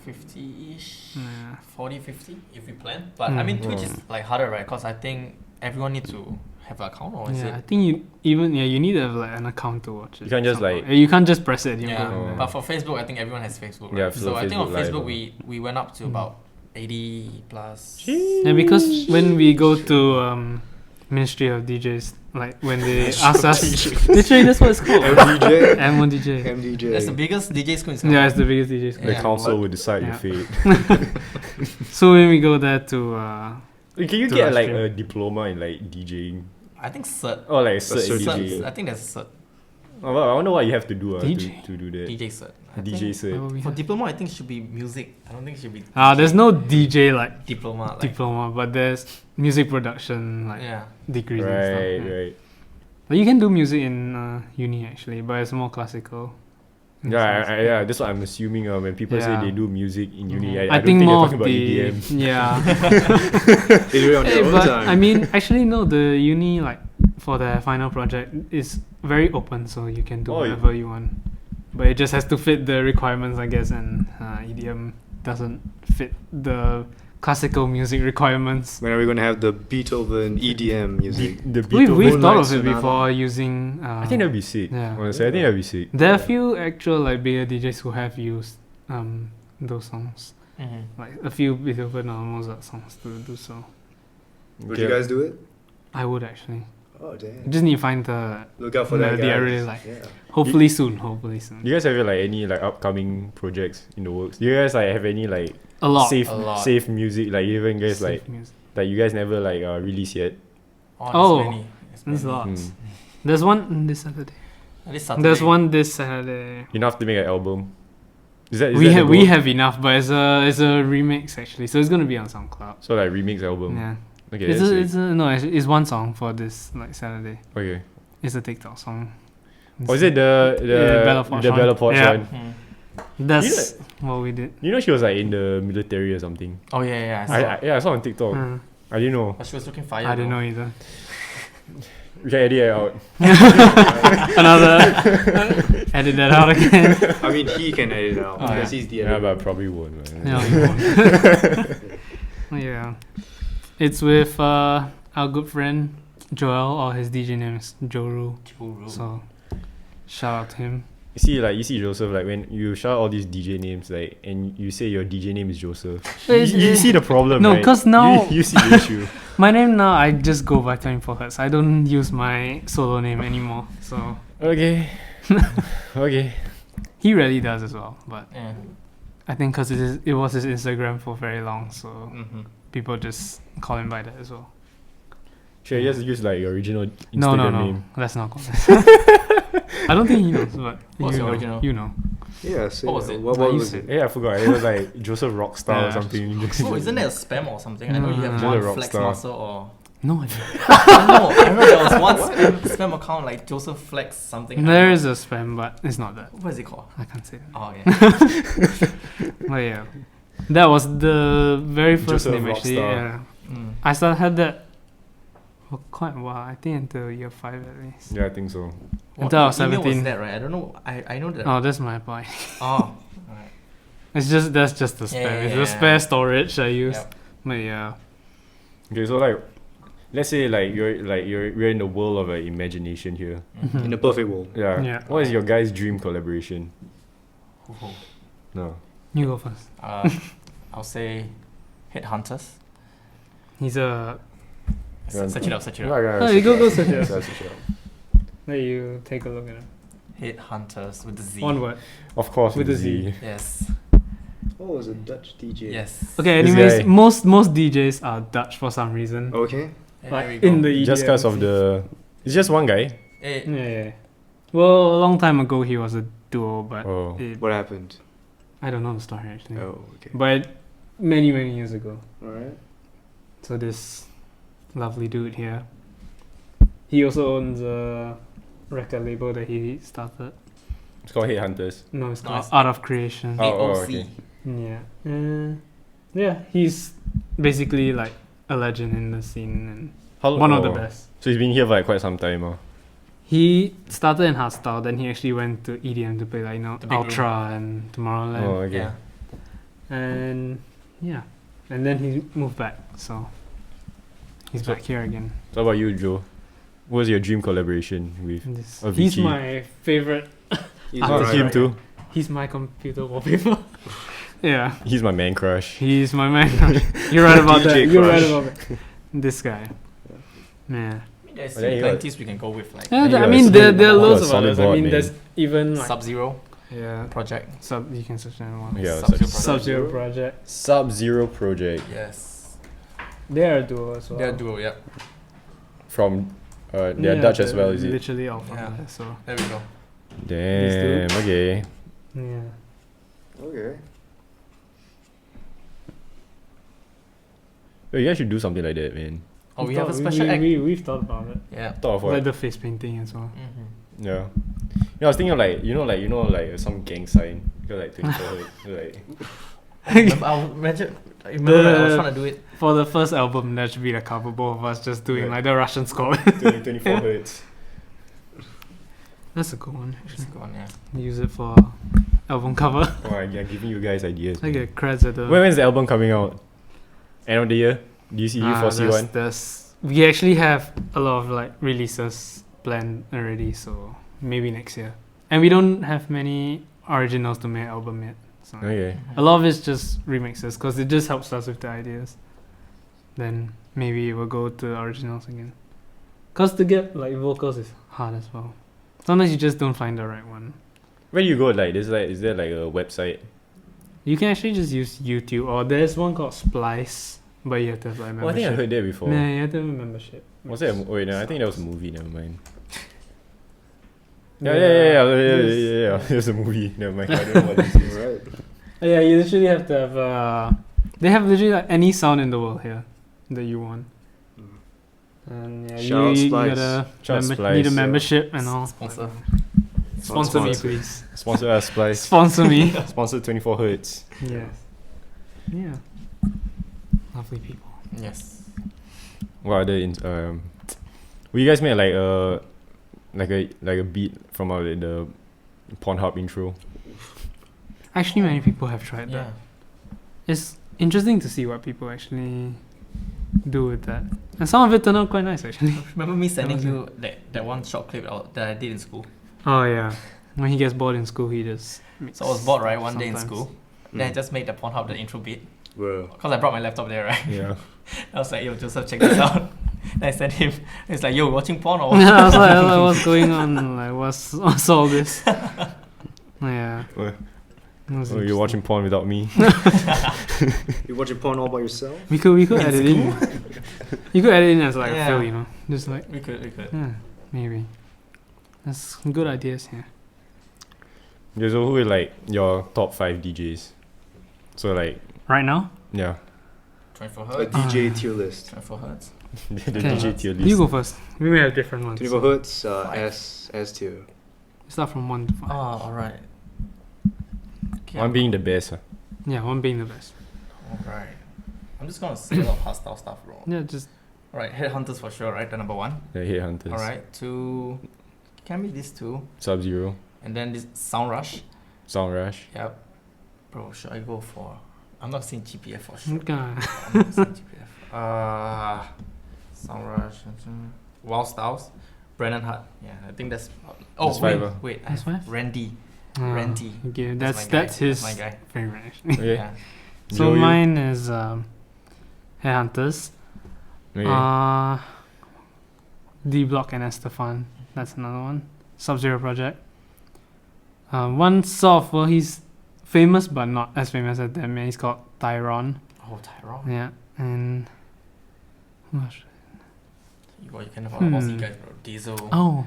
50-ish, yeah. 40, 50 if we plan. But I mean, Twitch is like harder, right? Because I think everyone needs to have an account, or is Yeah, I it? think you need to have like an account to watch it. You can't just, somehow. like- You can't just press it. You Yeah, go in Oh. there. but for Facebook, I think everyone has Facebook, right? Yeah, so so I think on Facebook Live, Facebook or- we went up to Mm. about 80 plus. Yeah, because when we go to Ministry of DJs, like when they ask us, literally that's what it's called. MDJ. M1 DJ. MDJ. That's the biggest DJ school in Singapore. Yeah, it's the biggest DJ school. the Yeah. council will decide Yeah. your fate. So when we go there to Can you To get live like stream. a diploma in like DJing? I think cert. Or like A cert in cert. DJing? I think there's cert. Oh, well, I wonder what you have to do DJ? to do that. DJ cert. I DJ think cert. what we For have? diploma, I think it should be music. I don't think it should be. There's no DJ like diploma. Like, diploma, but there's music production like yeah. degrees and stuff. Right, yeah. right. But you can do music in uni actually, but it's more classical. in a Yeah, sense. yeah, that's what I'm assuming. When people say Yeah. they do music in uni, Mhm. I I don't think think more they're of talking the about EDM. yeah. They do it on their Hey, own but time. I mean, actually, no. The uni like for the final project is very open, so you can do Oh, whatever you want. But it just has to fit the requirements, I guess. And EDM doesn't fit the classical music requirements. When are we gonna have the Beethoven EDM music? The We've Beethoven. thought of Moonlight it Sonata. before using. I think that'd be sick. Yeah. Honestly, I think that'd be sick. There are a few actual like bigger DJs who have used those songs, Mm-hmm. like a few Beethoven or Mozart songs to do so. Would you guys do it? I would actually. Oh You damn! just need to find the. Look out for that melody I guy. really like. Yeah. Hopefully soon. Hopefully soon. Do you guys have like any like upcoming projects in the works? Do you guys like have any like A lot. safe A lot. safe music like even guys like Safe music. that you guys never like release yet? Oh, there's many. There's many. lots. Hmm. There's one this Saturday. This Saturday. There's one this Saturday. Enough to make an album. Is that We the have we goal? have enough, but it's a remix actually, so it's gonna be on SoundCloud. So like remix album. Yeah, Okay. it's that's a, sick. it's a, no, it's one song for this like Saturday. Okay. It's a TikTok song. Or is it the Yeah, Bella Poarch the one. Bella Poarch Yeah. one? Hmm. That's what we did. You know she was like in the military or something. Oh yeah, yeah. I saw. I saw on TikTok. Uh, I didn't know. But she was looking fire. I didn't though. know either. We can edit it out. Another edit that out again. I mean, he can edit it out Oh, because yeah. he's the Yeah, editor. but I probably won't. Man. Yeah, we won. Yeah, it's with our good friend Joel, or his DJ name is Joru. Churu. So shout out to him. you see Joseph, like when you shout all these DJ names, like, and you say your DJ name is Joseph. It's- you see the problem, No, right? 'cause now- you see the issue. My name now, I just go by 24Hz. I don't use my solo name anymore. So Okay. Okay. he really does as well. But Yeah. I think because it was his Instagram for very long, so Mm-hmm. people just call him by that as well. Sure, you just use like your original Instagram No. name. Let's not call that. I don't think he knows, but What's you your know, original? You know. Yeah, so What was it? What What you was said. it? Yeah, I forgot. It was like Joseph Rockstar or Yeah. something. Oh, isn't that a spam or something? I know you have No, one no. flex Rockstar. muscle or. No idea. I remember there was one spam account like Joseph Flex something. There is a spam, but it's not that. What is it called? I can't say that. Oh yeah. But yeah, that was the very first Joseph name actually. Rockstar. Yeah, Mm. I started had that for quite a while. I think until year 5 at least. Yeah, I think so. What Until I was email 17. was that, right? I don't know. I know that. Oh, that's my point. Oh. Alright. That's just the spam. Yeah, It's yeah, the yeah. spare storage I use. Yep. But yeah, Okay, so like, let's say like we're in the world of imagination here. In the perfect world. Yeah. Yeah. What is your guys' dream collaboration? Who? No. you go first. I'll say Headhunters. He's a. Yeah. Search it up. Search it up. Oh, you go search it up. Search it up. Let you take a look at it. Headhunters with the Z. One word. Of course, With with the the Z. Z. Yes. Oh, it was a Dutch DJ. Yes. Okay. This Anyways, guy. most DJs are Dutch for some reason. Okay. Yeah, Like there we go. in the Just EDM because of scene. the, it's just one guy. Eh, Yeah. Well, a long time ago he was a duo, but Oh. What happened? I don't know the story actually. Oh, okay. But many years ago. All right. So this lovely dude here, he also owns a record label that he started. It's called Headhunters. No, it's No, called it's- Art of Creation. Oh, AOC. okay. Yeah. Yeah, he's basically like a legend in the scene and How, one of the oh. best. So he's been here for like quite some time. He started in hardstyle, then he actually went to EDM to play like The big Ultra and Tomorrowland. Oh, okay. Yeah. And yeah, and then he moved back, so he's So- back here again. So how about you, Joe? What was your dream collaboration with? He's Avicii. my favorite. He's Ah, Oh, alright. him too. He's my computer wallpaper. Yeah, He's my man crush. he's my man. You're right about that. DJ You're right crush. about that. This guy. Yeah. There's But then you plenty we can go with, like Yeah, Yeah, I mean, it's there solid- are loads of solid others. I board, mean, man. there's even like Sub Zero yeah, project. you can search that one. Yeah, Sub-Zero Sub-Zero project. Project. Sub-Zero Project Yes. They are a duo as well. They're a duo. Yep. from they're Dutch as well, is it? Literally all from Yeah. there. So There we go. Damn. Okay. yeah. Okay. Yo, you guys should do something like that, man. Oh, we have a special act. We've thought about it. Yeah. Thought of Like what? the face painting as well. Mm-hmm. Yeah. I was thinking of like some gang sign. You know, like 24 like Remember, I was The- trying to do it. For the first album, that should be the cover, both of us just doing Yeah. like the Russian squad. 24 hertz. That's a good one. It's Actually. good one, yeah. Use it for album cover. Oh, I'm giving you guys ideas. I man. get creds at the. When's the album coming out? End of the year? Do you foresee there's- one? we actually have a lot of like releases planned already, so maybe next year. And we don't have many originals to make album yet. So Okay. a lot of it's just remixes because it just helps us with the ideas. Then maybe we'll go to the originals again. Cause to get like vocals is hard as well. Sometimes you just don't find the right one. Where do you go? Like, is there like a website? You can actually just use YouTube, or there's one called Splice, but you have to have like membership. Oh, I think I heard that before. Nah, you have to have a membership. Was that? Wait, no, I think that was a movie. Never mind. Yeah, Yeah. It was a movie. Never mind. I don't know what this is. Right. Yeah, you literally have to have. They have literally like any sound in the world here that you want. And yeah, Shout out you Splice. gotta Shout out need a Splice, membership and all. Sponsor. Sponsor me, Sponsor. please. Sponsor us, Splice. Sponsor me. Sponsor 24 hertz. Yes. Yeah. Lovely people. Yes. What other will you guys make like a beat from the Pornhub intro? Actually, many people have tried Yeah. that. It's interesting to see what people actually do with that. And some of it turned out quite nice, actually. Remember me sending was you that one short clip that I did in school? Oh, yeah. When he gets bored in school, he just. So I was bored, right, one day in sometimes. school. Then I just made the Pornhub the intro beat. Bro. Because I brought my laptop there, right? Yeah. I was like, yo, Joseph, check this out. Then I sent him. He's like, yo, watching porn or what? I was like, what's going on? Like, what's all this? Yeah. What? It was Oh, you're interesting. watching porn without me? You watching porn all by yourself? We could edit in. You could edit in as like a Yeah. fill, you know, just like We could. yeah, maybe. That's some good ideas here. There's who are like your top 5 DJs. So like, Right now, yeah. 24 A hertz. DJ tier list. 24 hertz. The Okay. DJ tier list. you go first. We may have different ones. 24 hertz, Five. S tier. Start from 1 to 5. Oh, alright. Okay, One being the best. Yeah, 1 being the best. Alright. I'm just gonna say a lot of hardstyle stuff, bro. Yeah, just Alright, Headhunters for sure, right? The number 1. The Headhunters. Alright, 2. Can be these 2. Sub-Zero. And then this Sound Rush. Sound Rush. Yep. Bro, should I go for. I'm not saying GPF for sure. okay. I'm not saying GPF. Sound Rush. Wild Styles. Brennan Hart. Yeah, I think that's. Oh, That's wait, five, huh? wait. I That's have five? Randy. Ah, Randy. Okay, my that's guy. his That's my guy. favorite actually. Okay. Yeah. So Joe, you? mine is Headhunters. Okay. D Block and Estefan. That's another one. Sub-Zero Project. One sort of, well, he's famous but not as famous as them. He's called Tyron. Oh, Tyrone. Yeah, and who else? You kind of all Aussie Hmm. guys, bro. Diesel. Oh,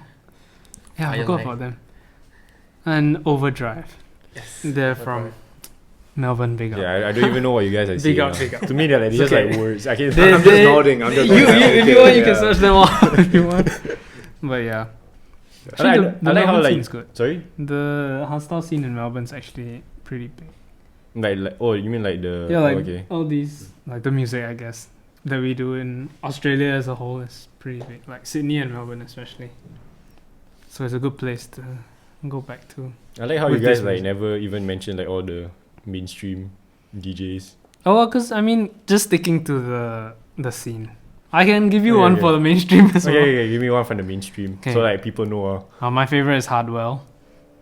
yeah, I Fire forgot Leg. about them. And Overdrive. Yes. They're Overdrive. from Melbourne. Big up. Yeah, I don't even know what you guys are saying. Big up, now. big up. To me, they're like, It's just okay. like words. I can't. They- I'm just nodding. I'm just You, nodding. if you Okay, want, you can yeah. search them all if you want. But yeah, I like, the I like how Melbourne like scene's good. sorry, The hardstyle scene in Melbourne's actually pretty big. like oh you mean like the Yeah, like oh, okay. all these, like the music, I guess, that we do in Australia as a whole is pretty big. Like Sydney and Melbourne especially. So it's a good place to go back to. I like how you with guys this like music. never even mention like all the mainstream DJs. Oh, well, cause I mean, just sticking to the scene. I can give you Okay, one okay. for the mainstream as well. Okay, give me one from the mainstream Okay. so like people know. My favorite is Hardwell.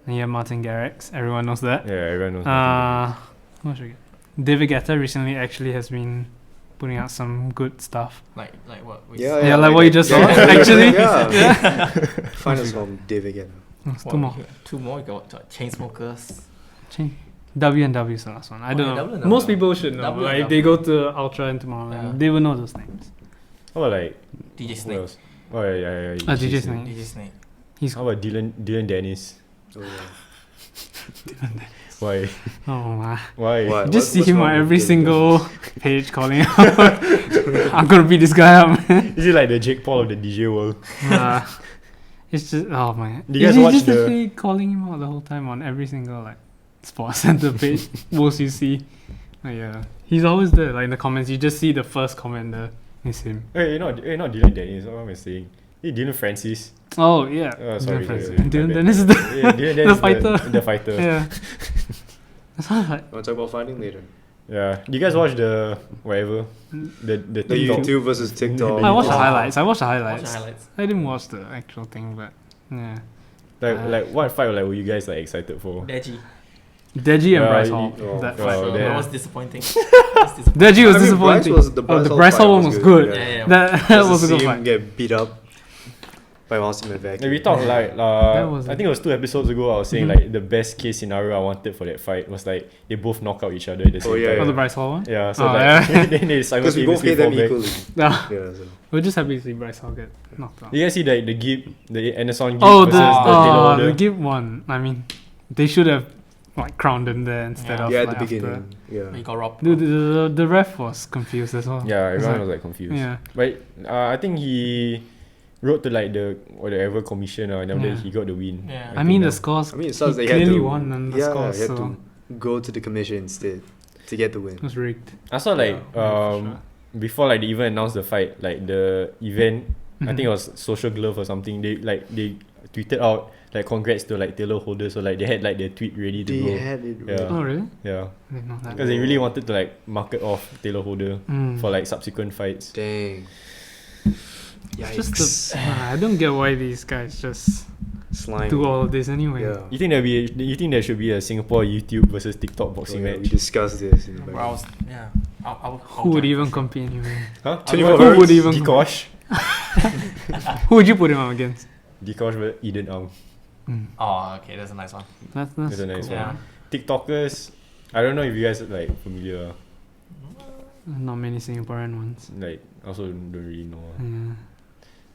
And yeah, Martin Garrix. Everyone knows that. Yeah, everyone knows. What should we get? David Guetta recently actually has been putting out some good stuff. Like what? Yeah, Yeah, like what you just yeah. saw, actually. Yeah. Find us from David again. There's What, two more. Two more. You got Chainsmokers. W&W is the last one. I don't yeah, know. W&W. Most people should know. W&W. Like, if they go to Ultra and Tomorrowland, Yeah. they will know those names. How about like DJ who Snake. else? Oh yeah. DJ Snake. DJ Snake. He's How about Dylan Dennis? Oh, yeah. Why? oh my. Why? What? You just see what's him wrong on with every David single page calling out. I'm gonna beat this guy up, man. Is it like the Jake Paul of the DJ world? It's just oh my. Do you guys He's watch just the- literally calling him out the whole time on every single like Sports Center page most you see. Yeah, he's always there. Like in the comments, you just see the first comment there. It's him. Hey, not Dylan Dennis. What am I saying? Hey, Dylan Francis. Oh yeah. Oh, sorry. Dylan my Dennis is bad. the Yeah, Dylan Dennis is fighter. The fighter. yeah. That's how like Want to talk about fighting later? Yeah. Do you guys watch the whatever? The The TikTok? YouTube versus TikTok. I watched the Oh. highlights. I watched the Watch highlights. the highlights. I didn't watch the actual thing, but yeah. Like what fight like were you guys like excited for? Deji. Deji and Yeah, Bryce he- Hall. oh, That oh, fight. damn. That was disappointing. That's disappointing. Deji was I mean, Bryce disappointing. was- the Bryce the Hall Bryce fight Hall one was was good, good. Yeah, yeah. That Just was to a good see him fight. get beat up by Austin McVeigh. Like we talked like That was I think it was 2 episodes ago. I was saying Mhm. like the best case scenario I wanted for that fight was like they both knock out each other at the same yeah, time. Oh, the Bryce Hall one? Yeah, so Oh, like yeah. then they Because we both simultaneously hate them fall back. equally. Yeah. Yeah, so. We're just happy to see Bryce Hall get knocked out. You guys see like the Gib, the Anderson Gib Oh, versus the Taylor Holder? Gibb one. I mean, they should have like crowned him there instead Yeah. of Yeah, at like, the after. beginning. Yeah. He got robbed. Dude, the ref was confused as well. Yeah, It's everyone like- was like confused. Yeah. But I think he wrote to like the whatever commission and then Yeah. he got the win. Yeah. I mean, the now. scores. I mean, it sucks he they had clearly to. won and the Yeah, scores, he had so to go to the commission instead to get the win. it was rigged. I saw like Yeah, for sure. before like they even announced the fight, like the event, I Mhm. think it was Social Glove or something. They tweeted out like congrats to like Taylor Holder, so like they had like their tweet ready to They go. had it. Yeah. Oh really? Yeah, I didn't know that. because they really wanted to like market off Taylor Holder Mm. for like subsequent fights. Dang. It's just I don't get why these guys just slime. do all of this anyway. Yeah. You think there should be a Singapore YouTube versus TikTok Oh, boxing yeah, match? we discussed this. In the Bro, I back. was, yeah. Who would even compete anyway? Huh? Who would even Dikosh? Who would you put him up against? Dikosh versus Eden Ang. Oh, okay, that's a nice one. That's That's a nice Yeah. one. TikTokers, I don't know if you guys are like familiar. Not many Singaporean ones. Like, also don't really know. Yeah.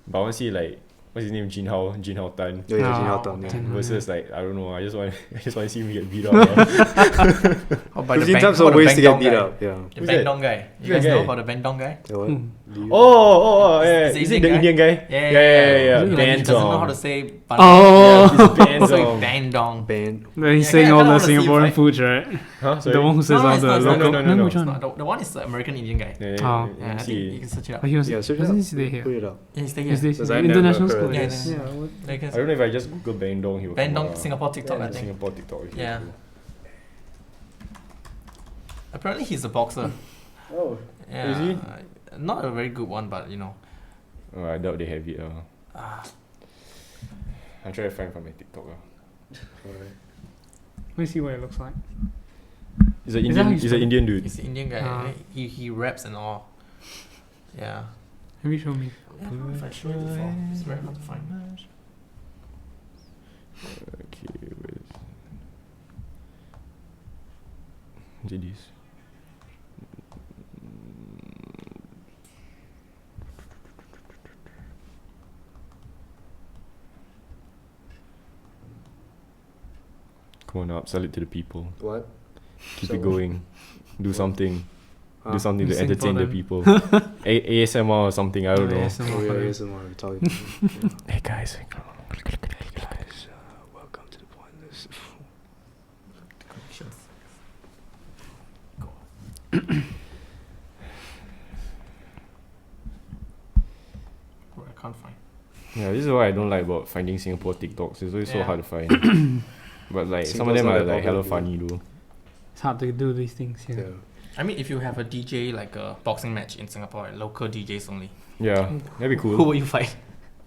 But I want to see like, what's his name? Jin Hao Tan. Yeah, yeah, Jin Hao Oh, Tan, yeah. Jin Hao. Versus like, I don't know. I just want to see him get beat up. How about 15 types of ways to get beat up. Yeah. The Who's Bang that? Dong guy. Who's You guys that know guy? about the Bang Dong guy? Yeah, what? Hmm. Do you- Yeah. Is Is it it the Indian guy? Yeah. Yeah. Really? He Ban doesn't know how Dong. to say ban. Oh. He's Ban So Dong. Bang Dong. Band. Then he's Yeah, saying I all kinda the wanna see him Singaporean fight. foods, right? Huh? Sorry? The one who says No, all it's the not, it's not. local. No. Which It's one? not. The one is the American Indian guy. Yeah, Oh. Yeah, I think you can search it up. But he was. Yeah, search it Doesn't up. he stay here? Put it up. Yeah, he's He here. stays Because here. I never International heard school. of Yeah, this. yeah. Yeah. What? There you can I don't know if I just Google Bang Dong, he will Bang come Dong up. Singapore TikTok, I think. Singapore TikTok. is Yeah. cool. Apparently he's a boxer. Oh. Yeah. Is he? Not a very good one, but you know. Oh, I doubt they have it. Ah, I'm trying to find from my TikTok. Alright. Let me see what it looks like. He's an Is that how Indian. you He's an spell it? Indian dude. he's an Indian guy. Ah. He raps and all. Yeah. Have you shown me? Yeah, I don't know if I showed it before. It's very hard to find. Okay, where's is it this? Come on up, sell it to the people. What? Keep So it going. Do something. Huh? Do something to Sing entertain for the them. people. ASMR or something, I don't know. ASMR Oh, for yeah, them. ASMR. We're talking. Yeah. Hey guys. Guys, welcome to the Pointless. Bro, I can't find. Yeah, this is what I don't like about finding Singapore TikToks. It's always so Yeah. hard to find. But like some of Singapore's them not are that like hella popular, funny though. It's hard to do these things Yeah. here. I mean, if you have a DJ like a boxing match in Singapore, right, local DJs only. Yeah, that'd be Who cool. will you fight?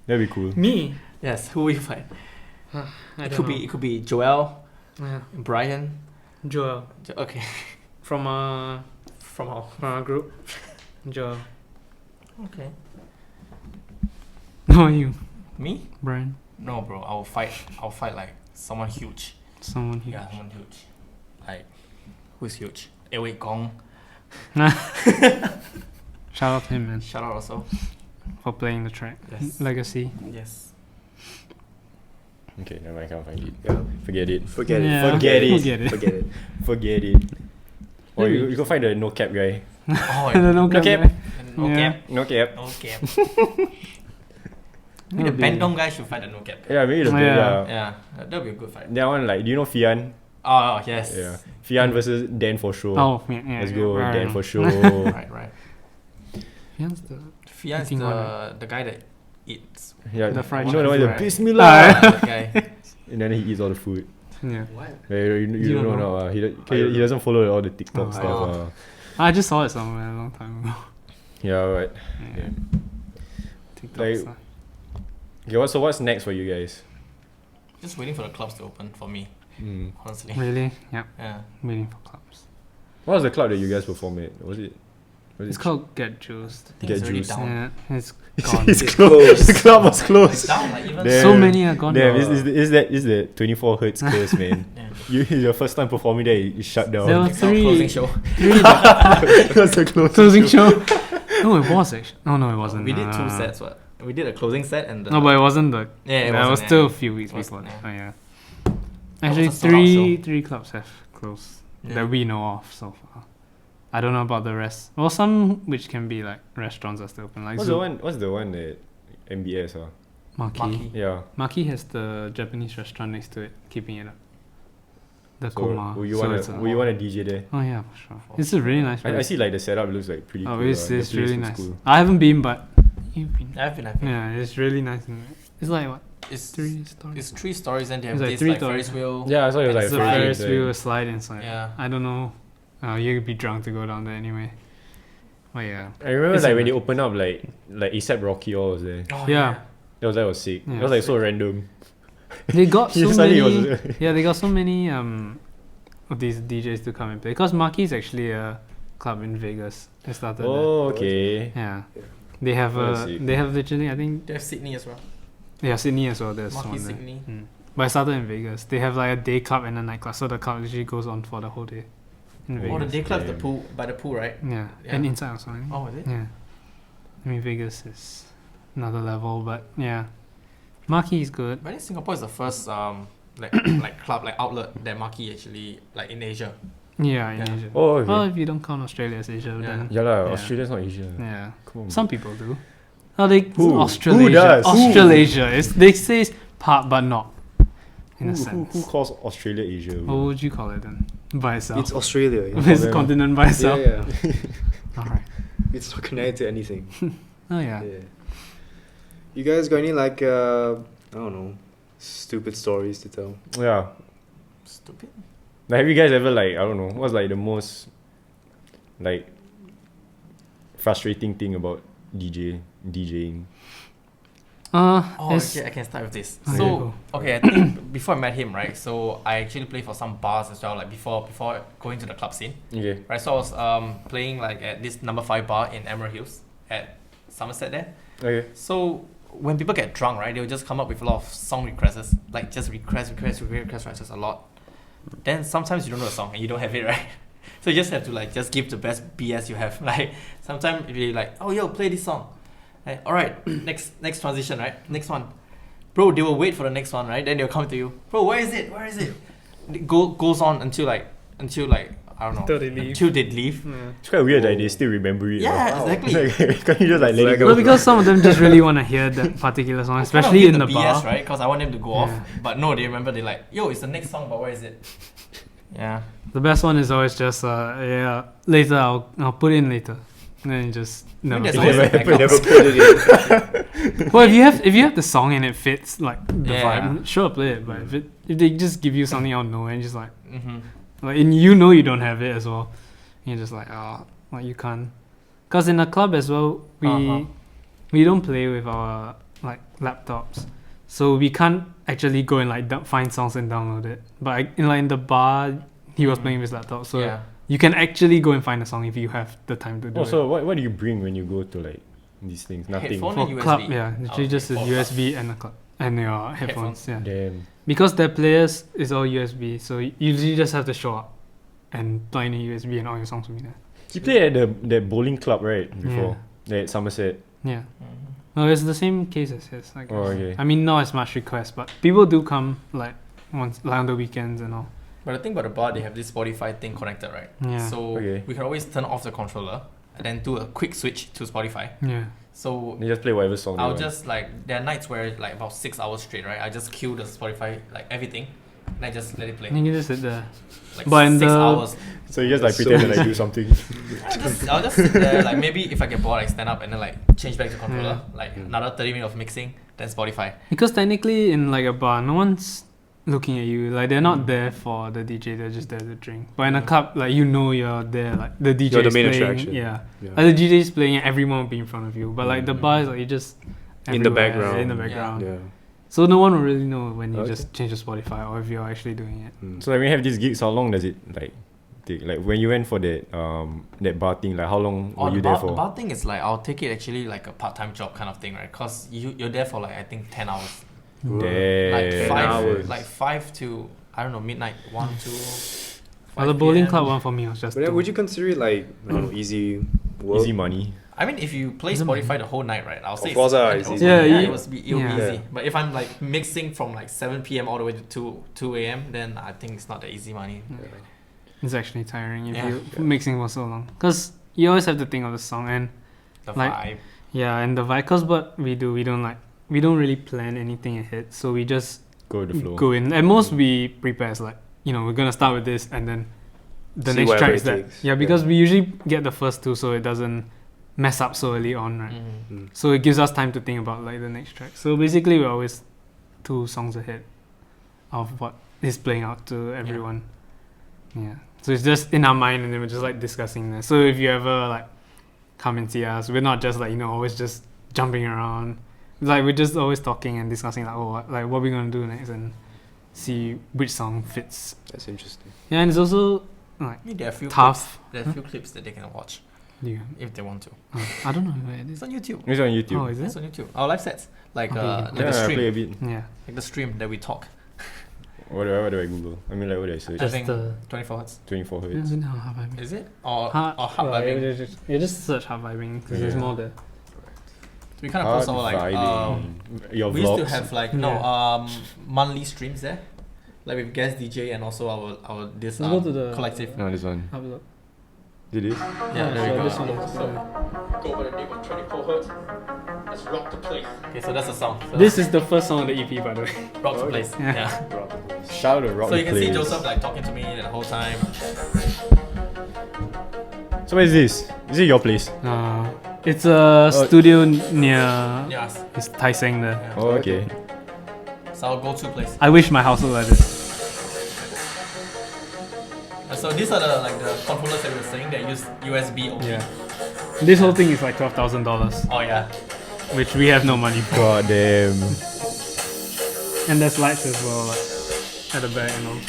That'd be cool. Me? Yes, who will you fight? I It could be Joel, Yeah. Brian. Joel. Okay, From from our group. Joel. Okay. How are you, Me? Brian? No, bro. I'll fight like someone huge. Someone here. Yeah, someone huge. Like, who's huge? Wei Gong. Shout out to him, man, Shout out also. for playing the track. Yes. Legacy. Yes. Okay, never mind, I can't find it. Yeah. Forget it. Forget it. Yeah, Forget it. Forget it. Forget it. Forget it. Or Maybe. you go find the no cap guy. Oh, The no No cap cap. guy. no Yeah. cap. No cap. No cap. That The would be- Bandung guy should fight the no cap. Yeah, maybe the Oh, yeah. yeah. Yeah, that'll be a good fight. That one, like, do you know Fian? Oh, yes. Yeah. Fian versus Dan for show. Oh, yeah. Let's yeah, go, right, Dan right. for show. Right. Fian's the Fia is Eating one, the guy that eats. Yeah, The fried you know the one, the chicken, right? Bismillah. That guy. And then he eats all the food. yeah. You You don't don't know. know? He doesn't follow all the TikTok Oh. stuff. Oh. I just saw it somewhere a long time ago. Yeah, right. Yeah. TikTok Like- stuff. Okay, so what's next for you guys? Just waiting for the clubs to open for me, Mm. honestly. Really? Yeah. Yeah. Waiting for clubs. What was the club that you guys performed at? Was it? It's called Get Juiced. I think Get it's already juice. down. Yeah, it's gone. It's It's closed. closed. The club was It's closed. down, like even. Damn. So many are gone. Damn, now. is that 24 hertz curse, man? Yeah. You your first time performing there, you shut down. There were It's our three. closing show. It was the Closing show. No, it was actually. Oh no, it wasn't. We did No, two no, no. sets. What? We did a closing set and. No, but it wasn't the. yeah, it That was wasn't, still yeah. a few weeks It was- before. yeah. Oh yeah. That was Actually, a sold-out three clubs have closed Yeah. that we know of so far. I don't know about the rest. Well, some which can be like restaurants are still open. Like What's Zoo- the one? What's the one at MBS? Maki. Maki. Yeah. Maki has the Japanese restaurant next to it, keeping it up. The So Koma. will you So wanna it's a- DJ there? Oh yeah, for sure. It's a really nice I place. see like the setup looks like pretty Oh, cool. it's The it's place really looks nice. cool. I haven't been, but you've been. I've been. Yeah, it's really nice. In there. It's like what It's 3 stories. It's 3 stories and they have It's like this 3 like stories. Ferris wheel. Yeah, I saw it was And like It's a slide. Ferris wheel, a slide inside. Yeah. I don't know. You'd be drunk to go down there anyway. Oh yeah. I remember It's like a- when they opened up like ASAP Rocky all was there. Oh, Yeah. That was sick. Yeah, That was like it's so random. They got so Suddenly many. it was- Yeah, they got so many of these DJs to come and play. Because Marquee is actually a club in Vegas. They started there. Oh, okay. Yeah. Yeah. They have Oh, I see. they have literally, I think, They have Sydney as well. yeah, Sydney as well. There's Marquee one there. Sydney. But I started in Vegas. They have like a day club and a night club, so the club literally goes on for the whole day. In Oh, the Vegas. day club's the Damn. pool by the pool, right? Yeah. Yeah. And inside also. I think. Oh, is it? Yeah. I mean, Vegas is another level, but yeah. Marquee is good. But I think Singapore is the first like like club like outlet that Marquee actually like in Asia. Yeah, in Yeah. Asia. Oh, okay. Well, if you don't count Australia as Asia, Yeah. then yeah lah, Yeah. Australia's not Asia. yeah. Come on. Some people do. Oh, they Who? Australasia. Who does? Who? Australasia. They say it's part, but not. In a who sense. calls Australia Asia? What would you call it then? By itself. It's Australia. This them. continent by itself. Yeah, yeah. All right. It's not connected to anything. Oh yeah. You guys got any like I don't know, stupid stories to tell? Yeah. Stupid. Like, have you guys ever like, I don't know, what's like the most like frustrating thing about DJing? Oh, it's- okay, I can start with this. Okay, So, go. okay, I think before I met him, right? So I actually played for some bars as well, like before going to the club scene, Okay. right? So I was playing like at this number 5 bar in Emerald Hills at Somerset there. Okay. So when people get drunk, right, they'll just come up with a lot of song requests, like just request, right? Just a lot. Then sometimes you don't know a song and you don't have it, right? So you just have to like just give the best BS you have. Like sometimes if you like, oh yo, play this song. Like, all right, next transition, right? Next one, bro. They will wait for the next one, right? Then they'll come to you, bro. Where is it? It goes on until like I don't know. Until they leave. Until they leave. Yeah. It's quite weird that they still remember it. Yeah, Wow. exactly. Like, can't you just like let Like it go? Well, because some of them just really want to hear that particular song, I kind of especially give in the BS, bar. right? Because I want them to go Yeah. off. But no, they remember. They're like, yo, it's the next song, but where is it? Yeah. The best one is always just yeah, later I'll put it in later, and then you just never. there's play always it. a backup. Never put it in. Well, if you have the song and it fits like the Yeah. vibe, sure play it. But if they just give you something out of nowhere and just like Mm-hmm. and you know you don't have it as well, you're just like like you can't. Cause in a club as well, we don't play with our like laptops, so we can't actually go and like find songs and download it. But in the bar, he was playing with his laptop, so yeah. you can actually go and find a song if you have the time to do Oh, it. so what do you bring when you go to like these things? Nothing. Headphone? For and club, USB? yeah, literally Okay, just a for USB and a club and your headphones. Yeah, Damn. because their players is all USB, so you usually just have to show up and plug in a USB and all your songs will be there. You played at that bowling club, right? Before. At Somerset. Yeah. Mhm. No, it's the same case as his. I guess. Oh, okay. I mean, not as much requests, but people do come like once, like on the weekends and all. But the thing about the bar, they have this Spotify thing connected, right? Yeah. So Okay. we can always turn off the controller and then do a quick switch to Spotify. Yeah. So You just play whatever song. I'll you want. just like there are nights where like about 6 hours straight, right? I just cue the Spotify like everything, and I just let it play. And you can just sit there. Like But in 6 the- hours. So you just like So pretend to like easy. do something. I'll just sit there. Like maybe if I get bored, I stand up and then like change back to controller. Like another 30 minutes of mixing, then Spotify. Because technically, in like a bar, no one's looking at you. Like they're not there for the DJ; they're just there to drink. But in a club, like you're there. Like the DJ You're the is main playing. attraction. Yeah. Yeah. Like the DJ is playing, and everyone will be in front of you. But like the bar is like you just In the everywhere, background. In the Yeah. background. Yeah. So no one will really know when you Okay. just change to Spotify or if you're actually doing it. Mm. So like, when you have these gigs, how long does it like take? Like when you went for that bar thing, like how long were you there The for? bar thing is like I'll take it actually like a part-time job kind of thing, right? Cause you're there for like I think 10 hours, Damn. like 10 five, hours. like 5 to I don't know midnight 1 to. Well, the 5 bowling PM. club one for me was just. But then, two. would you consider it like I don't know, easy work? Easy money. I mean, if you play Doesn't Spotify the whole night, right? I'll say course, it's it's it easy. was- Yeah, yeah, you- it'll be yeah. easy. But if I'm like mixing from like 7 p.m. all the way to 2 a.m., then I think it's not that easy money. It's actually tiring if Yeah. you mixing for so long. Because you always have to think of the song and The Like- vibe. yeah, and the vibe. Because what we do, we don't really plan anything ahead. So we just Go with the flow. go in. At most, we prepare as like, we're going to start with this and then the See next whatever track is it that. takes. Yeah, because Yeah. we usually get the first two so it doesn't mess up so early on, right? Mhm. So it gives us time to think about like the next track. So basically, we're always 2 songs ahead of what is playing out to everyone. Yeah. So it's just in our mind, and then we're just like discussing this. So if you ever like come and see us, we're not just like always just jumping around. like we're just always talking and discussing like what we're gonna do next and see which song fits. That's interesting. Yeah, and it's also like I mean, there are a few tough. Clips, there are a few clips that they can watch Yeah. if they want to. I don't know where it It's is. on YouTube. It's on YouTube. Oh, is It's it? on YouTube. Our live sets, like Okay, like yeah. the stream, play a bit. Yeah. like the stream that we talk. What do I Google? I mean, like, what do I search? I Just think the 24 hertz. 24 yeah, hertz. no, hard vibing. Is it or Hard- hard well, vibing? you just search hard vibing because there's Yeah. more there. We kind of post our like Your we vlogs. used to have like monthly streams there, like with guest DJ and also our this Let's go to the collective. No, this one. Have a look. Did it? Yeah, there we so go. this one is, Go over the name of 24 hertz. Let's rock the place. Okay, so that's the song. So this is the first song on the EP, by the way. rock the place. Yeah. Yeah. Shout out to Rock So the you can see Place. Joseph like talking to me the whole time. So where is this? Is it your place? It's a studio near Yes. it's Tai Seng there. Yeah. Oh, okay. It's our go-to place. I wish my house looked like this. So these are the like the controllers that we were saying that use USB only. Yeah. This whole thing is like $12,000, Oh yeah. which we have no money for. God damn. And there's lights as well, like at the back and all.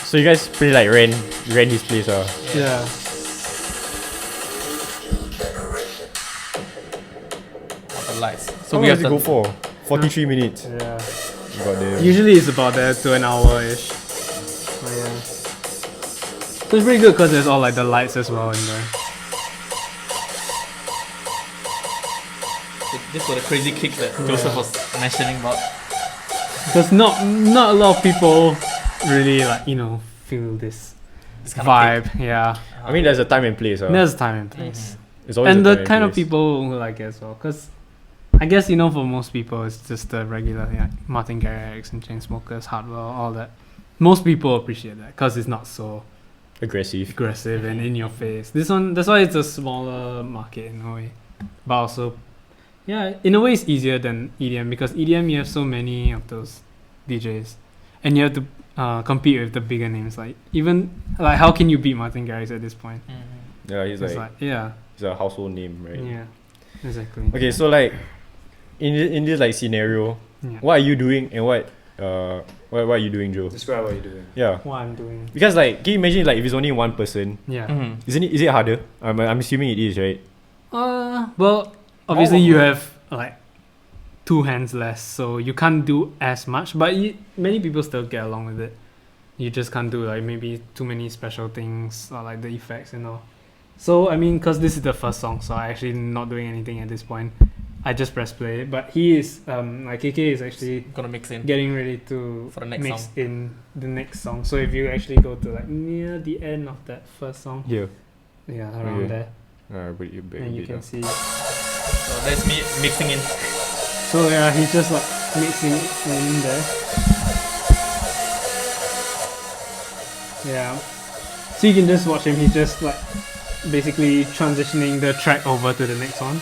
So you guys pretty like rent his place, Yeah. The lights. So So we we have have to the go for 43 minutes. Yeah. God damn. Usually it's about there to an hour ish. But yeah. So it's pretty good because there's all like the lights as well in there. this was the crazy kicks that Joseph was mentioning about. Because not a lot of people really like feel this This kind of kick. vibe. Yeah. I mean, there's a time and place. There's time and place. It's always And a the time kind of place. people who like it as well. Because I guess, for most people, it's just the regular, Martin Garrix and Chainsmokers, Hardwell, all that. Most people appreciate that because it's not so aggressive. aggressive and in your face. This one, that's why it's a smaller market in a way. But also, yeah, in a way it's easier than EDM because EDM you have so many of those DJs and you have to compete with the bigger names. Like, even, like, how can you beat Martin Garrix at this point? Yeah, he's It's like, yeah, he's a household name, right? yeah, exactly. Okay, so like in this like scenario, Yeah. what are you doing and what are you doing, Joe? Describe what you're doing. Yeah, What I'm doing. because like, can you imagine like if it's only one person? Yeah. Is it harder? I'm assuming it is, right? Well, obviously you have like 2 hands less, so you can't do as much. But many people still get along with it. You just can't do like maybe too many special things or like the effects and all. So I mean, because this is the first song, so I actually not doing anything at this point. I just press play. But he is like KK is actually Gonna mix in. getting ready to For the next mix song. in the next song. So if you actually go to like near the end of that first song, Here. yeah, around Okay. there, But you back and a you bit, can see. So that's me mixing in. So yeah, he's just like mixing it in there. Yeah. So you can just watch him. He's just like basically transitioning the track over to the next one.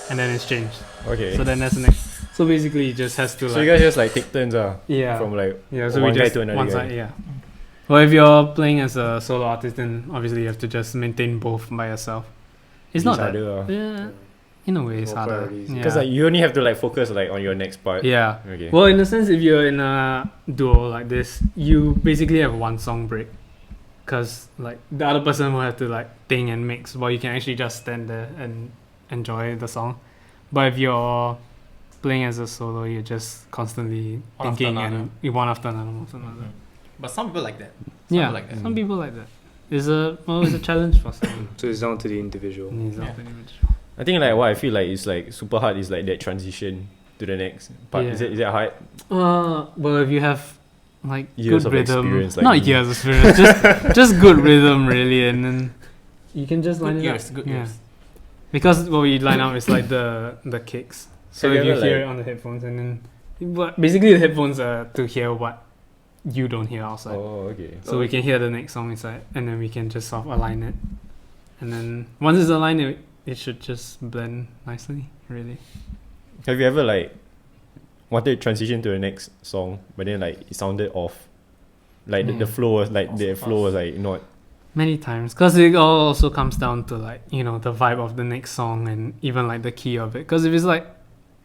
And then it's changed. Okay. So then that's the next. So basically, he just has to So like. you guys just like take turns, Yeah. from like Yeah, so one we guy just to another one guy. side, yeah. Well, if you're playing as a solo artist, then obviously you have to just maintain both by yourself. It's not that. harder, Yeah, in a way, it's More harder. priorities. Yeah. because like you only have to like focus like on your next part. yeah. Okay. Well, in a sense, if you're in a duo like this, you basically have one song break, because like the other person will have to like think and mix, while you can actually just stand there and enjoy the song. But if you're playing as a solo, you're just constantly One after thinking another. and one after another, one after another. But some people like that. Yeah, people like that. some people like that. It's a challenge for some. So it's down to the individual. It's not Yeah. very much. I think like what I feel like is like super hard is like that transition to the next part. Yeah. Is it hard? Well, if you have like Years good of rhythm, experience, like not me. years of experience, just good rhythm really, and then you can just line Good it ears, up. good Yeah. ears. Because what we line up is like the kicks. So Have if you you ever, hear like- it on the headphones, and then but basically the headphones are to hear what you don't hear outside. Oh, okay. So we can hear the next song inside, and then we can just sort of align it. And then once it's aligned, it should just blend nicely, really. Have you ever like wanted to transition to the next song, but then like it sounded off. Like the flow was like Also the flow was like not. Many times, because it all also comes down to like, you know, the vibe of the next song and even like the key of it. Because if it's like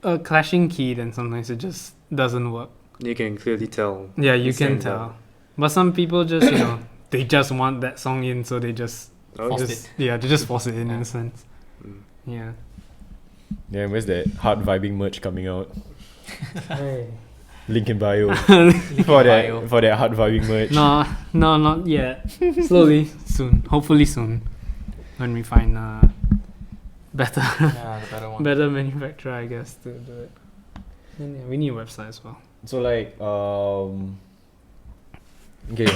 a clashing key, then sometimes it just doesn't work. You can clearly tell. Yeah, you the can same tell. vibe. But some people just, you know, they just want that song in, so they just, Forced just they just force it in Yeah. a sense. Mm. Yeah. Yeah, where's that hard vibing merch coming out? Link in bio Bio. for that hard vibing merch. No, not yet. Slowly, soon. Hopefully soon, when we find better Yeah, the better one. better manufacturer, I guess, to do it. And yeah, we need a website as well. So like okay,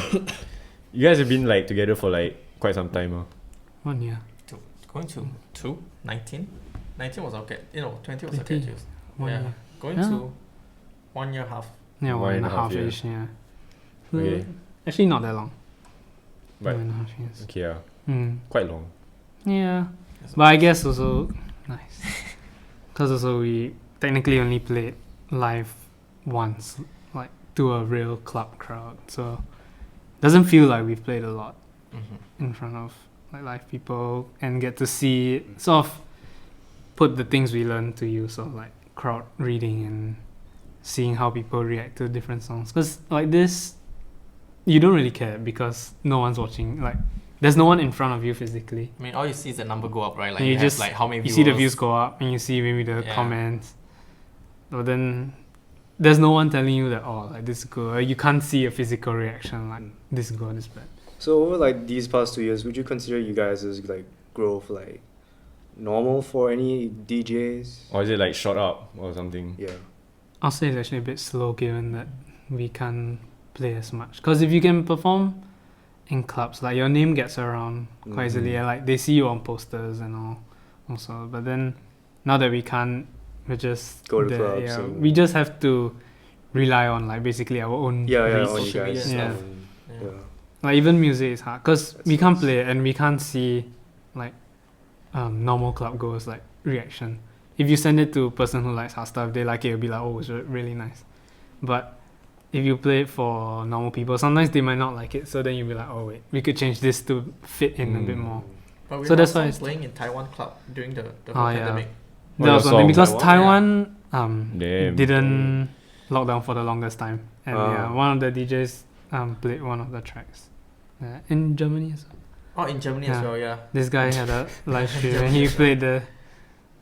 you guys have been like together for like quite some time, huh? 1 year. Going to 19? 19 was okay. 20 was 20. okay. 1 Yeah. year. Going Yeah. to 1 year half. Yeah, 1.5 year. ish. Yeah. Okay. Actually, not that long. But 1.5 years. okay, yeah, Mm. quite long. Yeah, but I guess also nice, because also we technically only played live once, like to a real club crowd. So doesn't feel like we've played a lot Mm-hmm. in front of like live people and get to see sort of put the things we learned to use, of like crowd reading and seeing how people react to different songs. Because like this, you don't really care because no one's watching. Like there's no one in front of you physically. I mean, all you see is the number go up, right? Like And you you have just- like how many You viewers. see the views go up and you see maybe the Yeah. comments, but then there's no one telling you that, oh, like this is good. You can't see a physical reaction like this is good, this is bad. So over like these past 2 years, would you consider you guys as like growth like normal for any DJs? Or is it like shot up or something? Yeah. I'll say it's actually a bit slow given that we can't play as much. Because if you can perform in clubs, like your name gets around quite easily. Mhm. And, like they see you on posters and all, also. But then now that we can't, we're just Go to there, clubs yeah, and- we just have to rely on like basically our own. Yeah, yeah, reach. on you Social media guys. stuff. Yeah. Like even music is hard because That's we can't nice. play it and we can't see like normal club goers like reaction. If you send it to a person who likes hard stuff, they like it, it'll be like, oh, it's really nice. But if you play it for normal people, sometimes they might not like it. So then you'll be like, oh wait, we could change this to fit in a bit Mm. more. But we So were that's why also it's- playing in Taiwan club during the Oh, whole yeah. pandemic. Oh, That was your one thing song. because Taiwan, Taiwan Damn. didn't lock down for the longest time, and Ah. yeah, one of the DJs played one of the tracks. In Germany as well. Oh, in Germany as Yeah. well, yeah. This guy had a live stream and he played their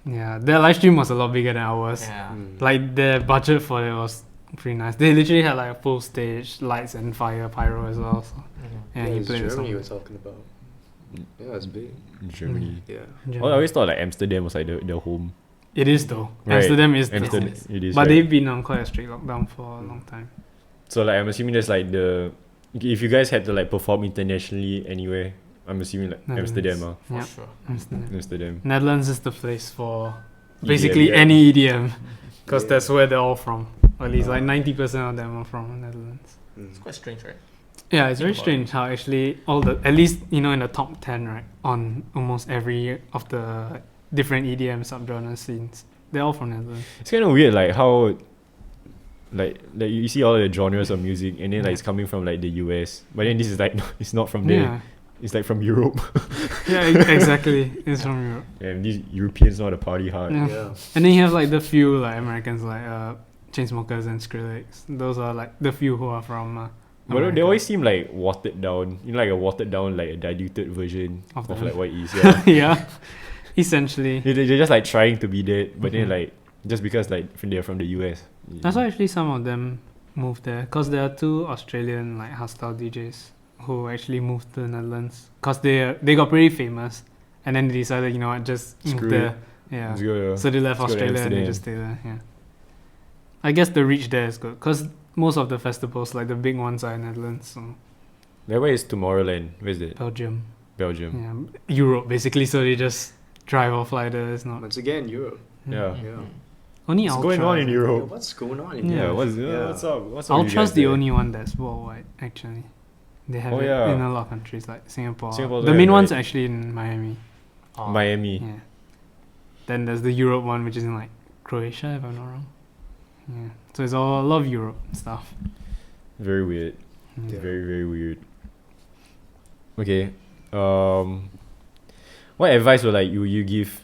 live stream was a lot bigger than ours. Yeah. Mm. Like their budget for it was pretty nice. They literally had like a full stage, lights and fire, pyro as well. So Mhm. yeah, it he was played the Germany you were song. talking about. Yeah, it's big. Germany. Yeah. Oh, I always thought like Amsterdam was like the home. It is though. Right. Amsterdam is Amsterdam, the it is. but right? they've been on quite a strict lockdown for a long time. So like I'm assuming there's like if you guys had to like perform internationally anywhere, I'm assuming like Netherlands. Amsterdam, For Yeah. sure. Amsterdam. Netherlands is the place for EDM, basically yeah. any EDM because Yeah. that's where they're all from. Or at least like Ah. 90% of them are from Netherlands. Mm. It's quite strange, right? Yeah, it's very Think about strange how actually all the, at least in the top 10, right, on almost every of the different EDM subgenre scenes, they're all from Netherlands. It's kind of weird like how like you see all the genres of music and then like it's coming from like the US, but then this is like it's not from there. Yeah, It's like from Europe. yeah, exactly. It's from Europe. And these Europeans know how to party hard. Yeah. Yeah. And then you have like the few like Americans like Chainsmokers and Skrillex. Those are like the few who are from. But they America. always seem like watered down, like a watered down, like a diluted version Of of them. like what it is. Yeah. Yeah, essentially. They're just like trying to be that, but then Mhm. like just because like they're from the US. That's why actually some of them moved there because there are two Australian like hardstyle DJs who actually moved to the Netherlands because they got pretty famous and then they decided, you know what, just move Screw there. it. Yeah. Let's go, So they left Let's go to Australia and they Amsterdam. just stayed there. Yeah. I guess the reach there is good because most of the festivals, like the big ones, are in Netherlands, so Like where is Tomorrowland? Where's it? Belgium, Belgium. yeah, Europe basically. So they just drive or fly there. It's not Once again, Europe. Yeah. Yeah. Mhm. only What's Ultra. going on in Yeah, Europe? what's going on in Yeah, Yeah. Europe? what's up? What's up with you Ultra's guys the there? only one that's worldwide actually. They have Oh, it yeah. in a lot of countries like Singapore. Singapore's The there, main one's right? actually in Miami. Oh. Miami. Yeah. Then there's the Europe one, which is in like Croatia, if I'm not wrong. Yeah. So it's all a lot of Europe stuff. Very weird. Yeah. Very, very weird. Okay. What advice would like you give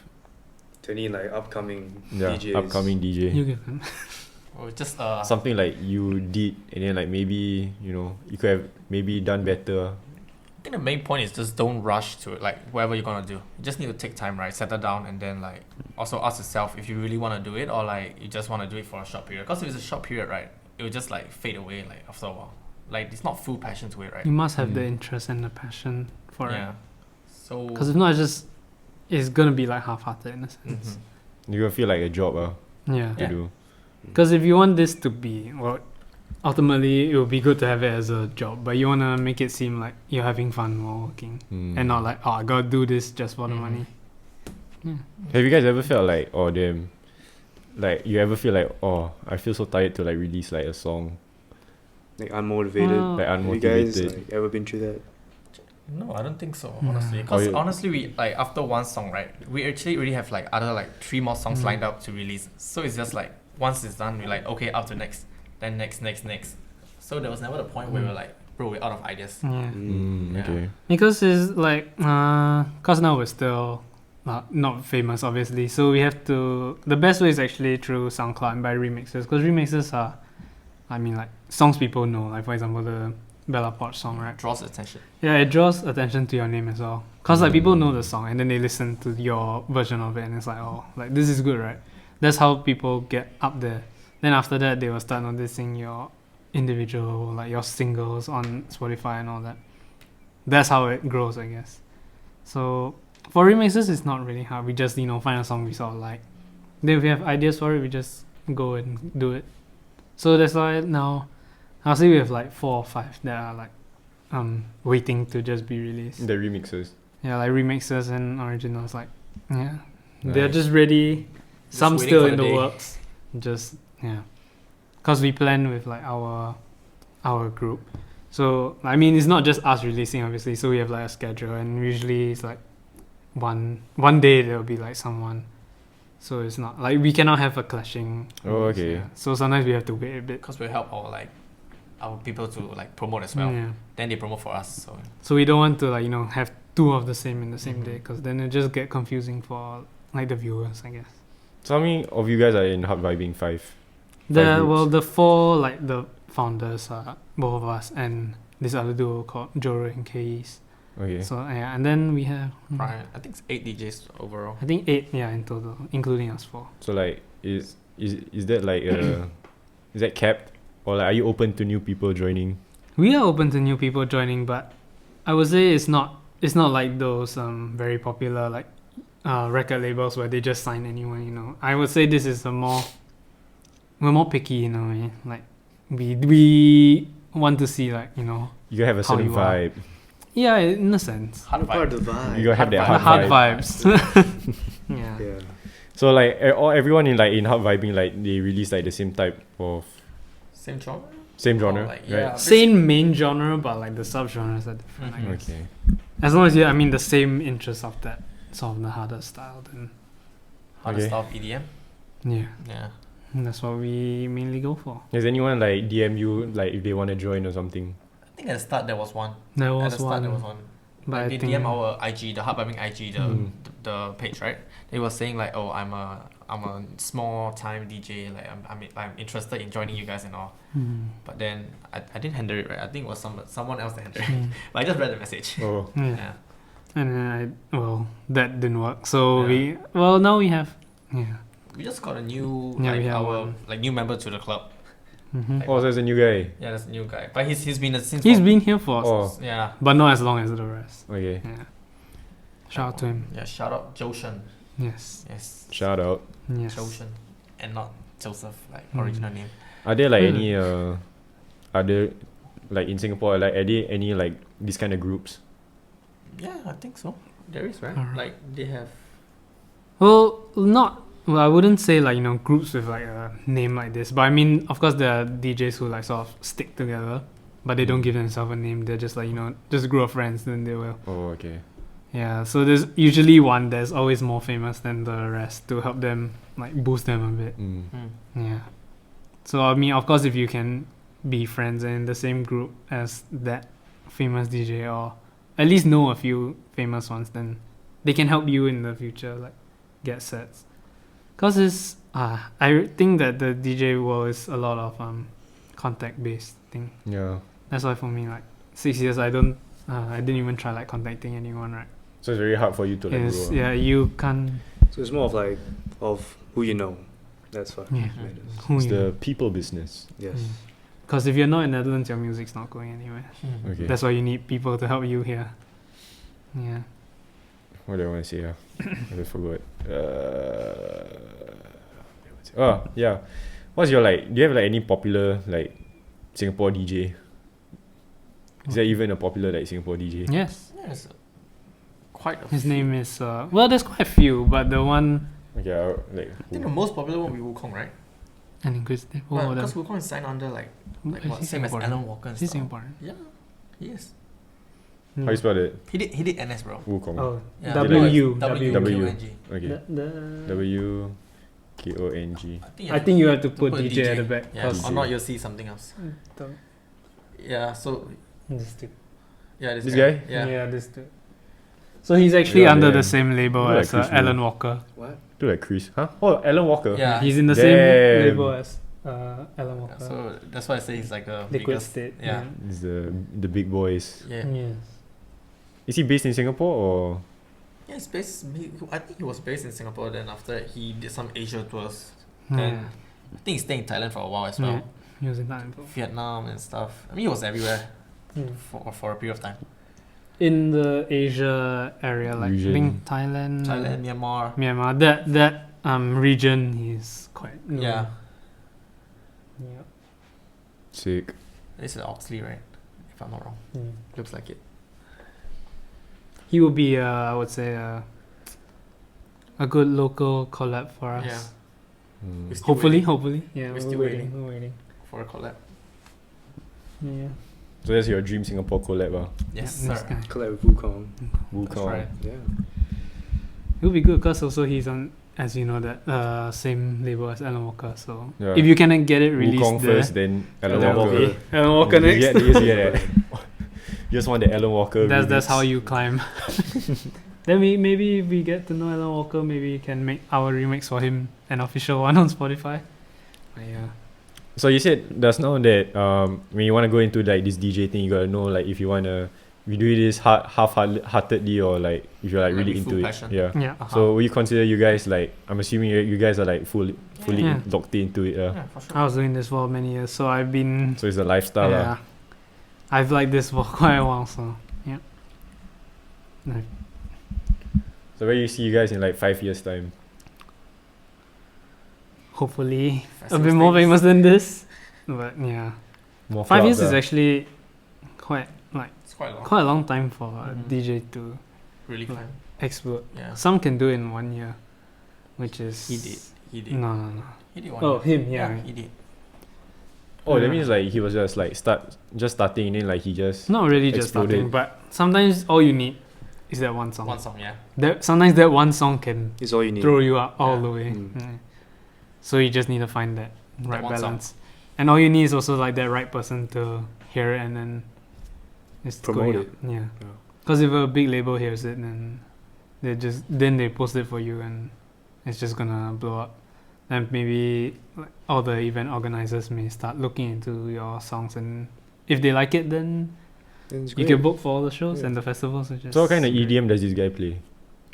To any like upcoming yeah, DJs. upcoming DJ? You give them. Or just Something like you did and then like maybe, you know, you could have maybe done better. I think the main point is just don't rush to it, like whatever you're gonna do. You just need to take time, right? Settle down and then like also ask yourself if you really wanna do it or like you just wanna do it for a short period. Because if it's a short period, right, it will just like fade away like after a while. Like it's not full passion to it, right? You must have the Mm. interest and the passion for Yeah. it. So Because if not, it's gonna be like half-hearted in a sense. Mhm. You're gonna feel like a job Yeah. to Yeah. do. Because if you want this to be, well, ultimately it would be good to have it as a job, but you want to make it seem like you're having fun while working Mm. and not like, oh, I gotta do this just for the Mhm. money. Yeah. Have you guys ever felt like, oh damn, like you ever feel like, oh, I feel so tired to like release like a song, Like unmotivated. like Have you guys unmotivated? like ever been through that? No, I don't think so, Yeah. honestly. Oh, Because you- honestly, we like after one song, right? We actually already have like other like 3 more songs Mm. lined up to release. So it's just like once it's done, we're like okay, up to next, then next. So there was never the point where we were like, bro, we're out of ideas. Yeah. Yeah. Okay. Because it's like, cause now we're still not famous, obviously. So we have to. The best way is actually through SoundCloud and by remixes. Cause remixes are, I mean, like songs people know. Like for example, the Bella Poarch song, right? Draws attention. Yeah, it draws attention to your name as well. Cause like people Mm. know the song and then they listen to your version of it and it's like, oh, like this is good, right? That's how people get up there. Then after that, they will start noticing your individual, like your singles on Spotify and all that. That's how it grows, I guess. So for remixes, it's not really hard. We just, find a song we sort of like. Then if we have ideas for it, we just go and do it. So that's why now, I'll say we have like 4 or 5 that are like waiting to just be released. The remixes. Yeah, like remixes and originals. Like, yeah, they're Nice. just ready. Just Some waiting still for in the the day. works. Just cause we plan with like our group. So I mean, it's not just us releasing, obviously. So we have like a schedule, and usually it's like one day there will be like someone. So it's not like we cannot have a clashing. Oh, okay. Yeah. So sometimes we have to wait a bit. Because we help our people to like promote as well. Yeah. Then they promote for us. So we don't want to like have 2 of the same in the same Mhm. day, because then it just get confusing for like the viewers, I guess. So how many of you guys are in Hub Vibing 5? Well, the 4 like the founders are both of us and this other duo called Joro and Keys. Okay. So yeah, and then we have Right. I think it's 8 DJs overall. I think 8 in total, including us 4. So like is that like is that capped, or like are you open to new people joining? We are open to new people joining, but I would say it's not like those very popular like record labels where they just sign anyone. I would say this is we're more picky in a way. Like we want to see like You gotta have a How certain you are. vibe. yeah, in a sense. Hard Part vibe. of the vibe. You gotta have that Hard hard The vibe. hard vibes. yeah. Yeah. So like everyone in Hub Vibing, like they release like the same type of Same genre? same genre, like, right? yeah. Same main genre, but like the subgenres are different. I Mhm. guess. Okay. As long as the same interest of that sort of the harder style, then Harder Okay. stuff, EDM. yeah, Yeah. that's what we mainly go for. Has anyone like DM you like if they want to join or something? I think at the start there was one. There At was the start one, there was one. but I Like, they think DM our IG, the Hub Vibing IG, Mm. the page, right? They were saying like, oh, I'm a small time DJ. Like I'm interested in joining you guys and all. But then I didn't handle it right. I think it was someone else that handled it. Mm. But I just read the message. Oh, yeah. Yeah. And then that didn't work. So Yeah. now we have We just got a new Yeah, like we have our one. like new member to the club. Mhm. Like, oh, there's a new guy. yeah, that's a new guy. But he's been since He's for- been here for us, Oh, yeah. but not as long as the rest. okay. Yeah. Shout out to him. Yeah, shout out Joshen. Yes. Yes. Shout out. Yes. Joshen. And not Joseph, like Mm. original name. Are there like Hmm. any other like in Singapore, like are there any like these kind of groups? Yeah, I think so. There is, right? Alright. Like they have Well, I wouldn't say like groups with like a name like this, but I mean, of course, there are DJs who like sort of stick together, but they don't give themselves a name. They're just like just a group of friends. Then they will. Oh, okay. Yeah. So there's usually one that's always more famous than the rest to help them like boost them a bit. Mm. mm. Yeah. So I mean, of course, if you can be friends and in the same group as that famous DJ, or at least know a few famous ones, then they can help you in the future, like get sets. Cause it's I think that the DJ world is a lot of contact based thing. Yeah. That's why for me, like 6 years, I didn't even try like contacting anyone, right? So it's very hard for you to like It's, grow. yeah, you can't. So it's more of like of who you know. That's what Yeah. matters. Who It's you the know. people business. Yes. Because if you're not in Netherlands, your music's not going anywhere. Okay. That's why you need people to help you here. Yeah. What do I want to say? I just forgot. Oh yeah. What's your like? Do you have like any popular like Singapore DJ? Is there even a popular like Singapore DJ? Yes. Yes. Quite a His few. name is well, there's quite a few, but the one Okay, like I think the most popular one will be Wukong, right? and Inquisitive. But Oh, because Wukong is signed under like is what, he same as Singaporean? Alan Walker and He's stuff. Singaporean. Yeah, he is. how you spell it? He did NS, bro. Wukong. Oh, Yeah, W W W. K O N G. Okay. W K O N G. I think you have to put a DJ at the back. Yeah, 'cause- or not you'll see something else. Yeah, so This dude. yeah, This guy? Yeah. this dude. So he's actually Yeah, under yeah. the same label Look like as Chris Alan Walker. What? Do like Chris? Huh? Oh, Alan Walker. Yeah. He's in the same Damn. label as Alan Walker. Yeah, so that's why I say he's like a Liquid biggest. State. Yeah. It's the big boys. Yeah. Yes. Is he based in Singapore or? Yeah, he's based. I think he was based in Singapore. Then after that, he did some Asia tours. Yeah. Then I think he stayed in Thailand for a while as well. Yeah. He was in Thailand. Vietnam and stuff. I mean, he was everywhere Mm. for a period of time. In the Asia area, like I Region. think Thailand, Thailand, Myanmar. Myanmar, that region, he's quite known. Yeah, Yeah. Sick. this is Oxley, right? If I'm not wrong, Mm. looks like it. He would be, I would say, a good local collab for us. Yeah. Mm. We're still Hopefully, waiting Yeah, We're still waiting. We're waiting. for a collab. Yeah. So that's your dream Singapore collab, Yes, Yeah, this sir. guy. Collab with Wukong. That's Wukong. right. Yeah. It would be good because also he's on, as you know, that same label as Alan Walker. So Yeah. if you can get it released Wukong there, first, then Alan Alan Walker. Walker. Alan Walker next. Yeah, that. You just want the Alan Walker. That's remix. how you climb. Then maybe if we get to know Alan Walker, maybe we can make our remix for him an official one on Spotify. But yeah. So you said just now that when you want to go into like this DJ thing, you gotta know like if you wanna you do this half-heartedly or like if you're like Like really with full into it. passion. Yeah. Yeah. Uh-huh. So will you consider you guys like I'm assuming you guys are like fully Yeah. locked into it. Yeah, for sure. I was doing this for many years, so I've been So it's a lifestyle. yeah. I've liked this for quite a while, so yeah. No. So where you see you guys in like 5 years time? Hopefully a Festival bit more stages. famous than this. But yeah. More 5 years clubs, is actually quite It's quite long. quite a long time for a Mhm. DJ to Really climb. explode. Yeah. Some can do it in 1 year, which is He did. He did. No. He did one. Oh, year. him, yeah. He did. Oh, that Yeah. means like he was just like starting and then like he just Not really just Exploded. starting, but sometimes all you need is that one song. One song, yeah. Sometimes that one song can It's all you need. throw you up all Yeah. the way. Mm. Yeah. So you just need to find that right one song. balance, and all you need is also like that right person to hear it and then it's Promote going it. up. Yeah. Yeah. Because if a big label hears it, then they post it for you and it's just gonna blow up. Then maybe like, all the event organizers may start looking into your songs, and if they like it, then Then it's you great. can book for all the shows Yeah. and the festivals. Which is So what kind of great. EDM does this guy play?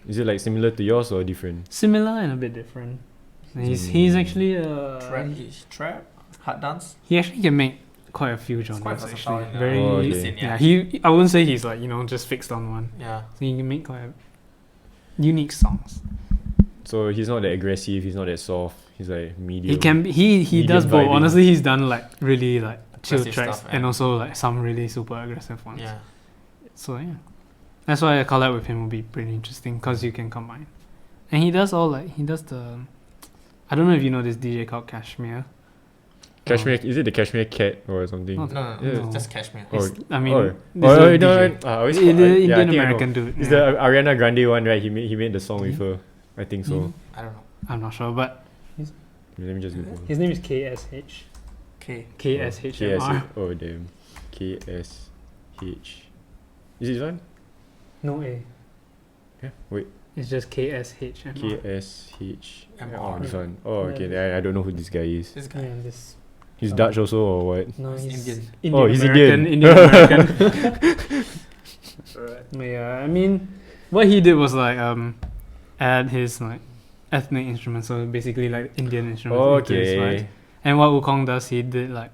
Is it like similar to yours or different? Similar and a bit different. He's actually Trap, hard dance. he actually can make quite a few It's quite genres versatile. actually. Yeah. Very Oh, okay. Listen, yeah. He I wouldn't say he's like just fixed on one. Yeah. So he can make quite unique songs. So he's not that aggressive, he's not that soft, he's like medium. He can be, he medium does both. vibing. Honestly, he's done like really like chill Aggressive tracks stuff, and yeah. also like some really super aggressive ones. Yeah. So yeah, that's why a collab with him will be pretty interesting because you can combine. And he does the. I don't know if you know this DJ called Kashmir. Cashmere, is it the Cashmere Cat or something? No, No, no, Yeah. it's just Cashmere. Oh, I mean, oh, this is a no, DJ. I always The yeah, I Indian think I know. American dude. It's yeah. the Ariana Grande one, right? He made the song with her. I think so. Mhm. I don't know. I'm not sure, but Let me just Google. his name is KSH. K. KSHMR. Oh damn. KSH. Is it this one? No A. Yeah. Wait. It's just KSHMR. KSH. MR. Oh, this one. Oh, okay. Yeah. I don't know who this guy is. This Yeah, guy. this. He's Dutch also or what? No, He's he's Indian. Oh, he's American. Indian. American. Alright. Yeah, I mean, what he did was like add his like ethnic instruments, so basically like Indian instruments into his vibes. Okay. And what Wukong does, he did like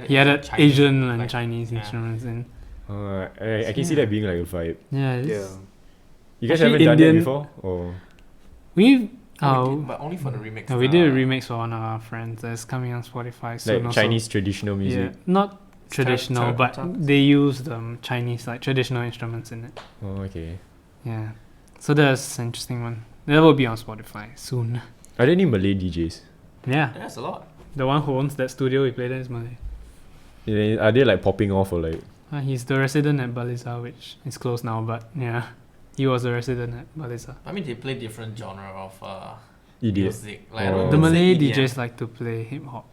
he added Chinese, Asian and like, Chinese yeah. instruments in. I can see that being like a vibe. Yeah, Yeah. You guys Actually, haven't done that Indian- before? Or we But only for the remix. we did a remix for one of our friends that's coming on Spotify soon. like also. Chinese traditional Yeah, music? not traditional, but terracotta. they used Chinese like traditional instruments in it. Oh, okay. Yeah, so that's an interesting one. That will be on Spotify soon. Are there any Malay DJs? Yeah, That's a lot. the one who owns that studio we played in is Malay. Yeah, are they like popping off or like? He's the resident at Baliza, which is closed now, but yeah, he was a resident at Baliza. I mean, they play different genre of Idiot. music. Like, I Oh. don't The know, say Malay EDM. DJs like to play hip hop.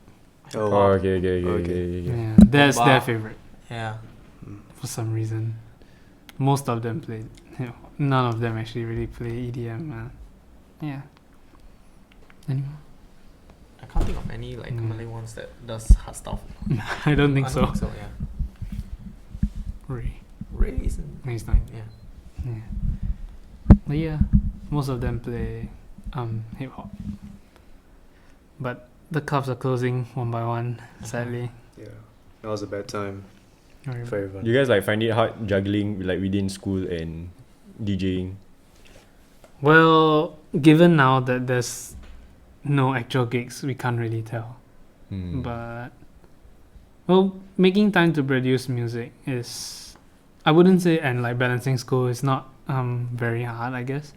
Oh, okay. Okay. Yeah, that's their Wow. favorite Yeah. for some reason. Most of them play hip hop. None of them actually really play EDM. Yeah. Anymore? I can't think of any like Mm. Malay ones that does hard stuff. I don't think so. Yeah. Ray. Ray isn't. He's not. Yeah. Yeah. But yeah, most of them play hip hop. But the clubs are closing one by one, sadly. Yeah. That was a bad time Very for everyone. You guys like find it hard juggling like within school and DJing? Well, given now that there's no actual gigs, we can't really tell. Hmm. But well, making time to produce music is, I wouldn't say, and like balancing school is not very hard, I guess,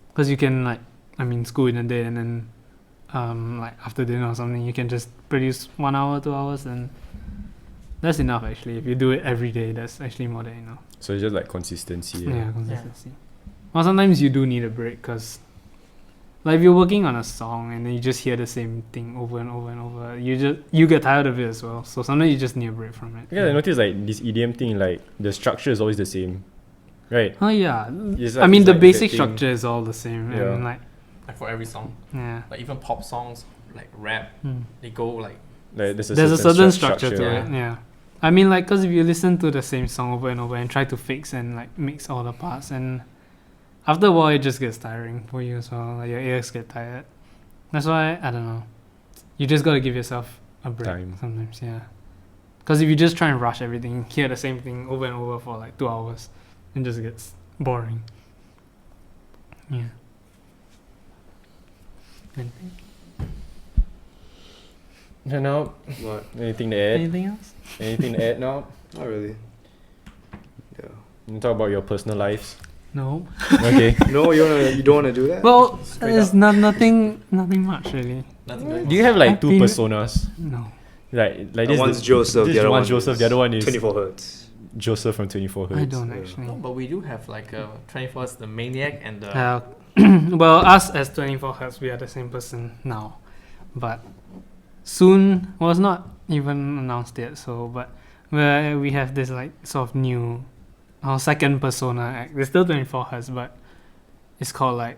because you can like, I mean, school in a day and then like after dinner or something, you can just produce 1 hour, 2 hours, and that's enough actually. If you do it every day, that's actually more than enough. So it's just like consistency. Yeah, consistency. Well, sometimes you do need a break because, like, if you're working on a song and then you just hear the same thing over and over and over, you get tired of it as well. So sometimes you just need a break from it. Yeah, I noticed like this EDM thing, like the structure is always the same, right? Oh yeah. It's I mean, it's the that basic thing. structure is all the same. Yeah. And like, Like for every song, yeah. like even pop songs, like rap, Hmm. they go like Like there's There's a certain structure structure. to it. Yeah. I mean, like, because if you listen to the same song over and over and try to fix and like mix all the parts, and after a while it just gets tiring for you as well. Like your ears get tired. That's why I don't know. You just gotta give yourself a break Time. sometimes. Yeah. Because if you just try and rush everything, hear the same thing over and over for like 2 hours, it just gets boring. Yeah. Anything? No, What? anything to add? Anything else? Anything to add now? Not really. Yeah. You talk about your personal lives. No. Okay. No, you don't wanna do that? Well, Straight there's up. nothing much really. nothing going Do you have like I've two been- personas? No. Like this? One's Joseph, This the other one's one Joseph. is The other one is 24 Hertz. Joseph from 24 Hertz. I don't yeah. actually. No, but we do have like a 24 the Maniac and the Well, us as 24 Hertz, we are the same person now. But soon, well, it's not even announced yet, so, but we have this like sort of new, our second persona act. It's still 24 Hertz, but it's called like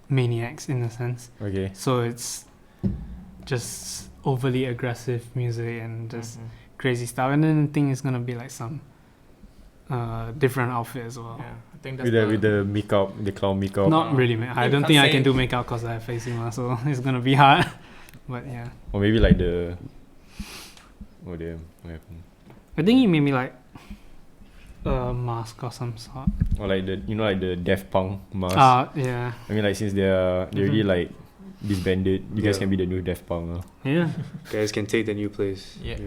Maniacs in a sense. Okay. So it's just overly aggressive music and just Mhm. crazy stuff. And then the thing is gonna be like some different outfit as well. Yeah, I think that's With the makeup, the clown makeup. Not really, man. I You don't can't think I say- can do makeup because I have face eczema, so it's gonna be hard. But yeah, Or maybe like the. Oh damn! What happened? I think he made me like a mask or some sort. Or like the like the Daft Punk mask. Yeah, I mean like since they're already Mhm. like disbanded, you guys Yeah. can be the new Daft Punk. yeah, Guys can take the new place. Yeah.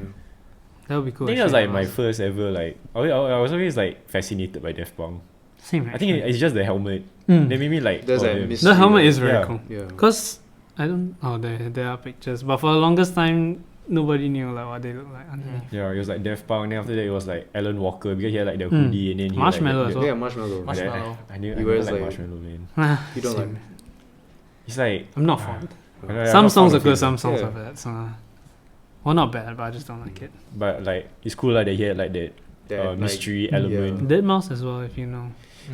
that would be cool. I think that was like actually. my first ever like. I was always like fascinated by Daft Punk. Same. I think it's just the helmet. Mm. They made me like. There's oh, that damn. mystery. The helmet is very Yeah. cool. Yeah. Cause I don't. Oh, there are pictures, but for the longest time, nobody knew like what they look like underneath. Yeah, it was like Daft Punk. Then after that, it was like Alan Walker because he had like the Mm. hoodie and then he Marshmallow like, as the- well. Yeah, Marshmallow. Marshmallow. I knew He I wears like like- Marshmallow man. You don't Same. like. He's like I'm not fond. I don't know, I'm Some not songs fond are of good, him. some songs Yeah. are bad. So, Well, not bad, but I just don't like it. But like it's cool like that he had like that Like, mystery yeah. element. Dead Mouse as well, if you know.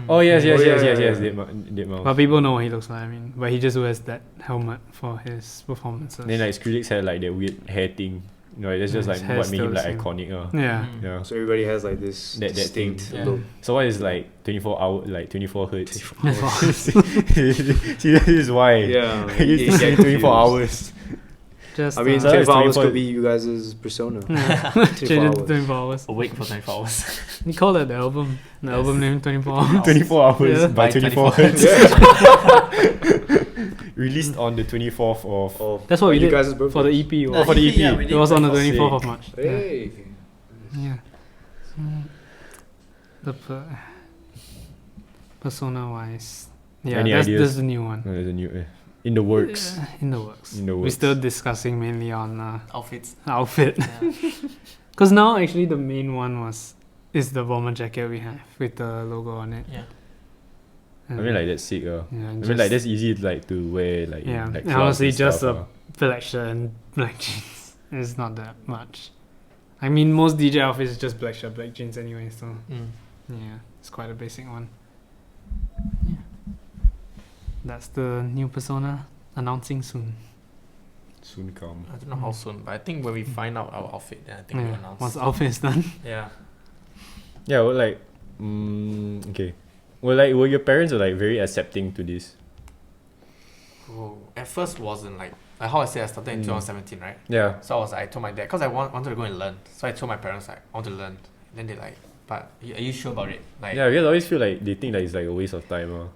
Oh yes, yes, Oh, yes, yeah, yes, yeah, yes. yeah. Dead Mouse. But people know what he looks like, I mean. But he just wears that helmet for his performances. Then like Skrillex had like that weird hair thing. You know, that's just Yeah, like his hair's what made him still like the iconic. Yeah. Yeah. So everybody has like this That thing. distinct Yeah. look. So what is like 24 hour, like 24 hertz? 24 hours. See, that is why. Yeah. I used to say 24 hours. Just, I mean, So it's 24 hours 24 could be you guys' persona. yeah. 24 Change it to hours. 24 hours. Awake for 24 hours. You call that the album. The Yes. album name 24 hours. 24 hours Yeah. by By 24 24 hertz. Released on the 24th of. Of That's what we you did guys' birthday. for the EP. Oh, for the EP. Yeah, we It did was on the quite 24th sick. of March. Yeah. Hey. Yeah. The persona wise. Yeah, Any that's ideas? the new one. There's a new in the works. In the works. In the We're works. still discussing mainly on Outfits. outfit. Yeah. Because now actually the main one is the bomber jacket we have with the logo on it. Yeah. I mean, like that's sick. yeah, I and mean, like just that's easy like to wear like Yeah, like and clubs honestly, and just stuff, black shirt and black jeans. It's not that much. I mean, most DJ outfits is just black shirt, black jeans anyway. So Mm. yeah, it's quite a basic one. Yeah, that's the new persona announcing soon. soon come. I don't know how soon, but I think when we find out our outfit, then I think we'll Yeah, announce. once the outfit is done. Yeah. Yeah, well, like, okay. Well, like, were your parents like very accepting to this? Oh, at first wasn't like how I said I started in Mm. 2017, right? Yeah. So I told my dad because I wanted to go and learn. So I told my parents like I want to learn. Then they like, but are you sure about it? Like Yeah, because I always feel like they think that it's like a waste of time. I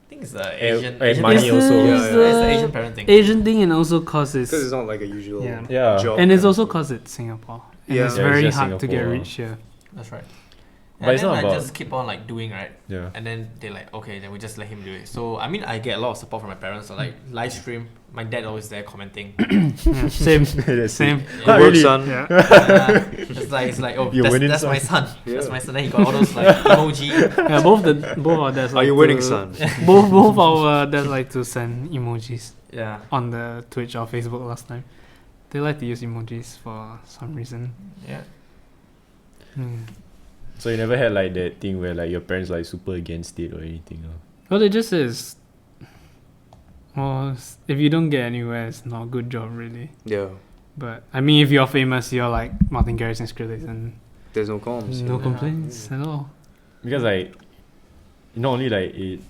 think it's the And- Asian. and Asian money parent- also. Yeah, It's yeah. the Asian parent thing. Asian thing, and also cause it's Because it's not like a usual Yeah. Yeah. job. and it's kind also of thing. cause it's Singapore. And Yeah. it's Yeah, it's very just hard to get Singapore. rich here. That's right. But And it's then not I about- just keep on like doing, right? Yeah. And then they like, okay, then we just let him do it. So I mean, I get a lot of support from my parents. So like live stream, my dad always there commenting. Yeah, same, That's same. it. Yeah. Good work, really. son. Yeah. It's like oh, You're that's, winning, that's my son. son. Yeah. That's my son. Then he got all those like emoji. Yeah, both our dads Are like you winning, to- son? both our dads like to send emojis Yeah. on the Twitch or Facebook last time. They like to use emojis for some reason. Yeah. Mm. So you never had like that thing where like your parents like super against it or anything? Well, it just is. Well, if you don't get anywhere, it's not a good job, really. Yeah. But I mean, if you're famous, you're like Martin Garrix and Skrillex, and There's no comms. no Yeah. complaints at all. Because like, not only like it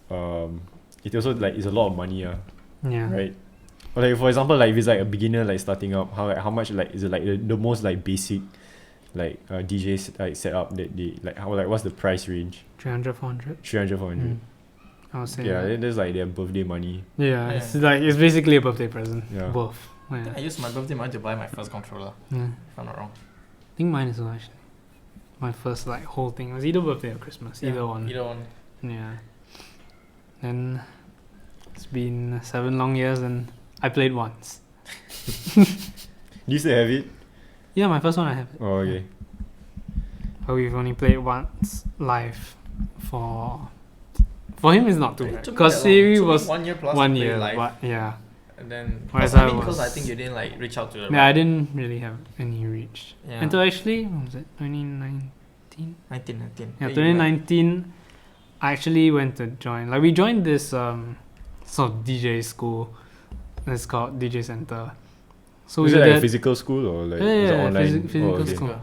also like it's a lot of money, Yeah. right? Or like for example, like if it's like a beginner like starting up, how much like is it like the most like basic like DJs like setup that they like how like what's the price range? 300, 400. 300, 400. Mm. I would say. Yeah, that. then there's like their birthday money. Yeah, it's like it's basically a birthday present. Yeah. Both. I think I Yeah. used my birthday money to buy my first controller. Yeah. If I'm not wrong. I think mine is well, actually. My first like whole thing was either birthday or Christmas. Either one. Either one. Yeah. And it's been 7 long years and I played once. Do you still have it? Yeah, my first one I have it. Oh, okay. But we've only played once live for him it's not too It bad. took me Because that long. It Siri took me was 1 year plus 1 to play year, live. but yeah. And then Whereas I I mean, because I was- think you didn't like reach out to the Yeah, I didn't really have any reach. Yeah. Until actually, what was it 2019? 19. Yeah, Then you 2019. I actually went to join. Like we joined this sort of DJ school. It's called DJ Center. So Is we it like a did. physical school or like Yeah, is it yeah, online? physical oh, okay. school. went-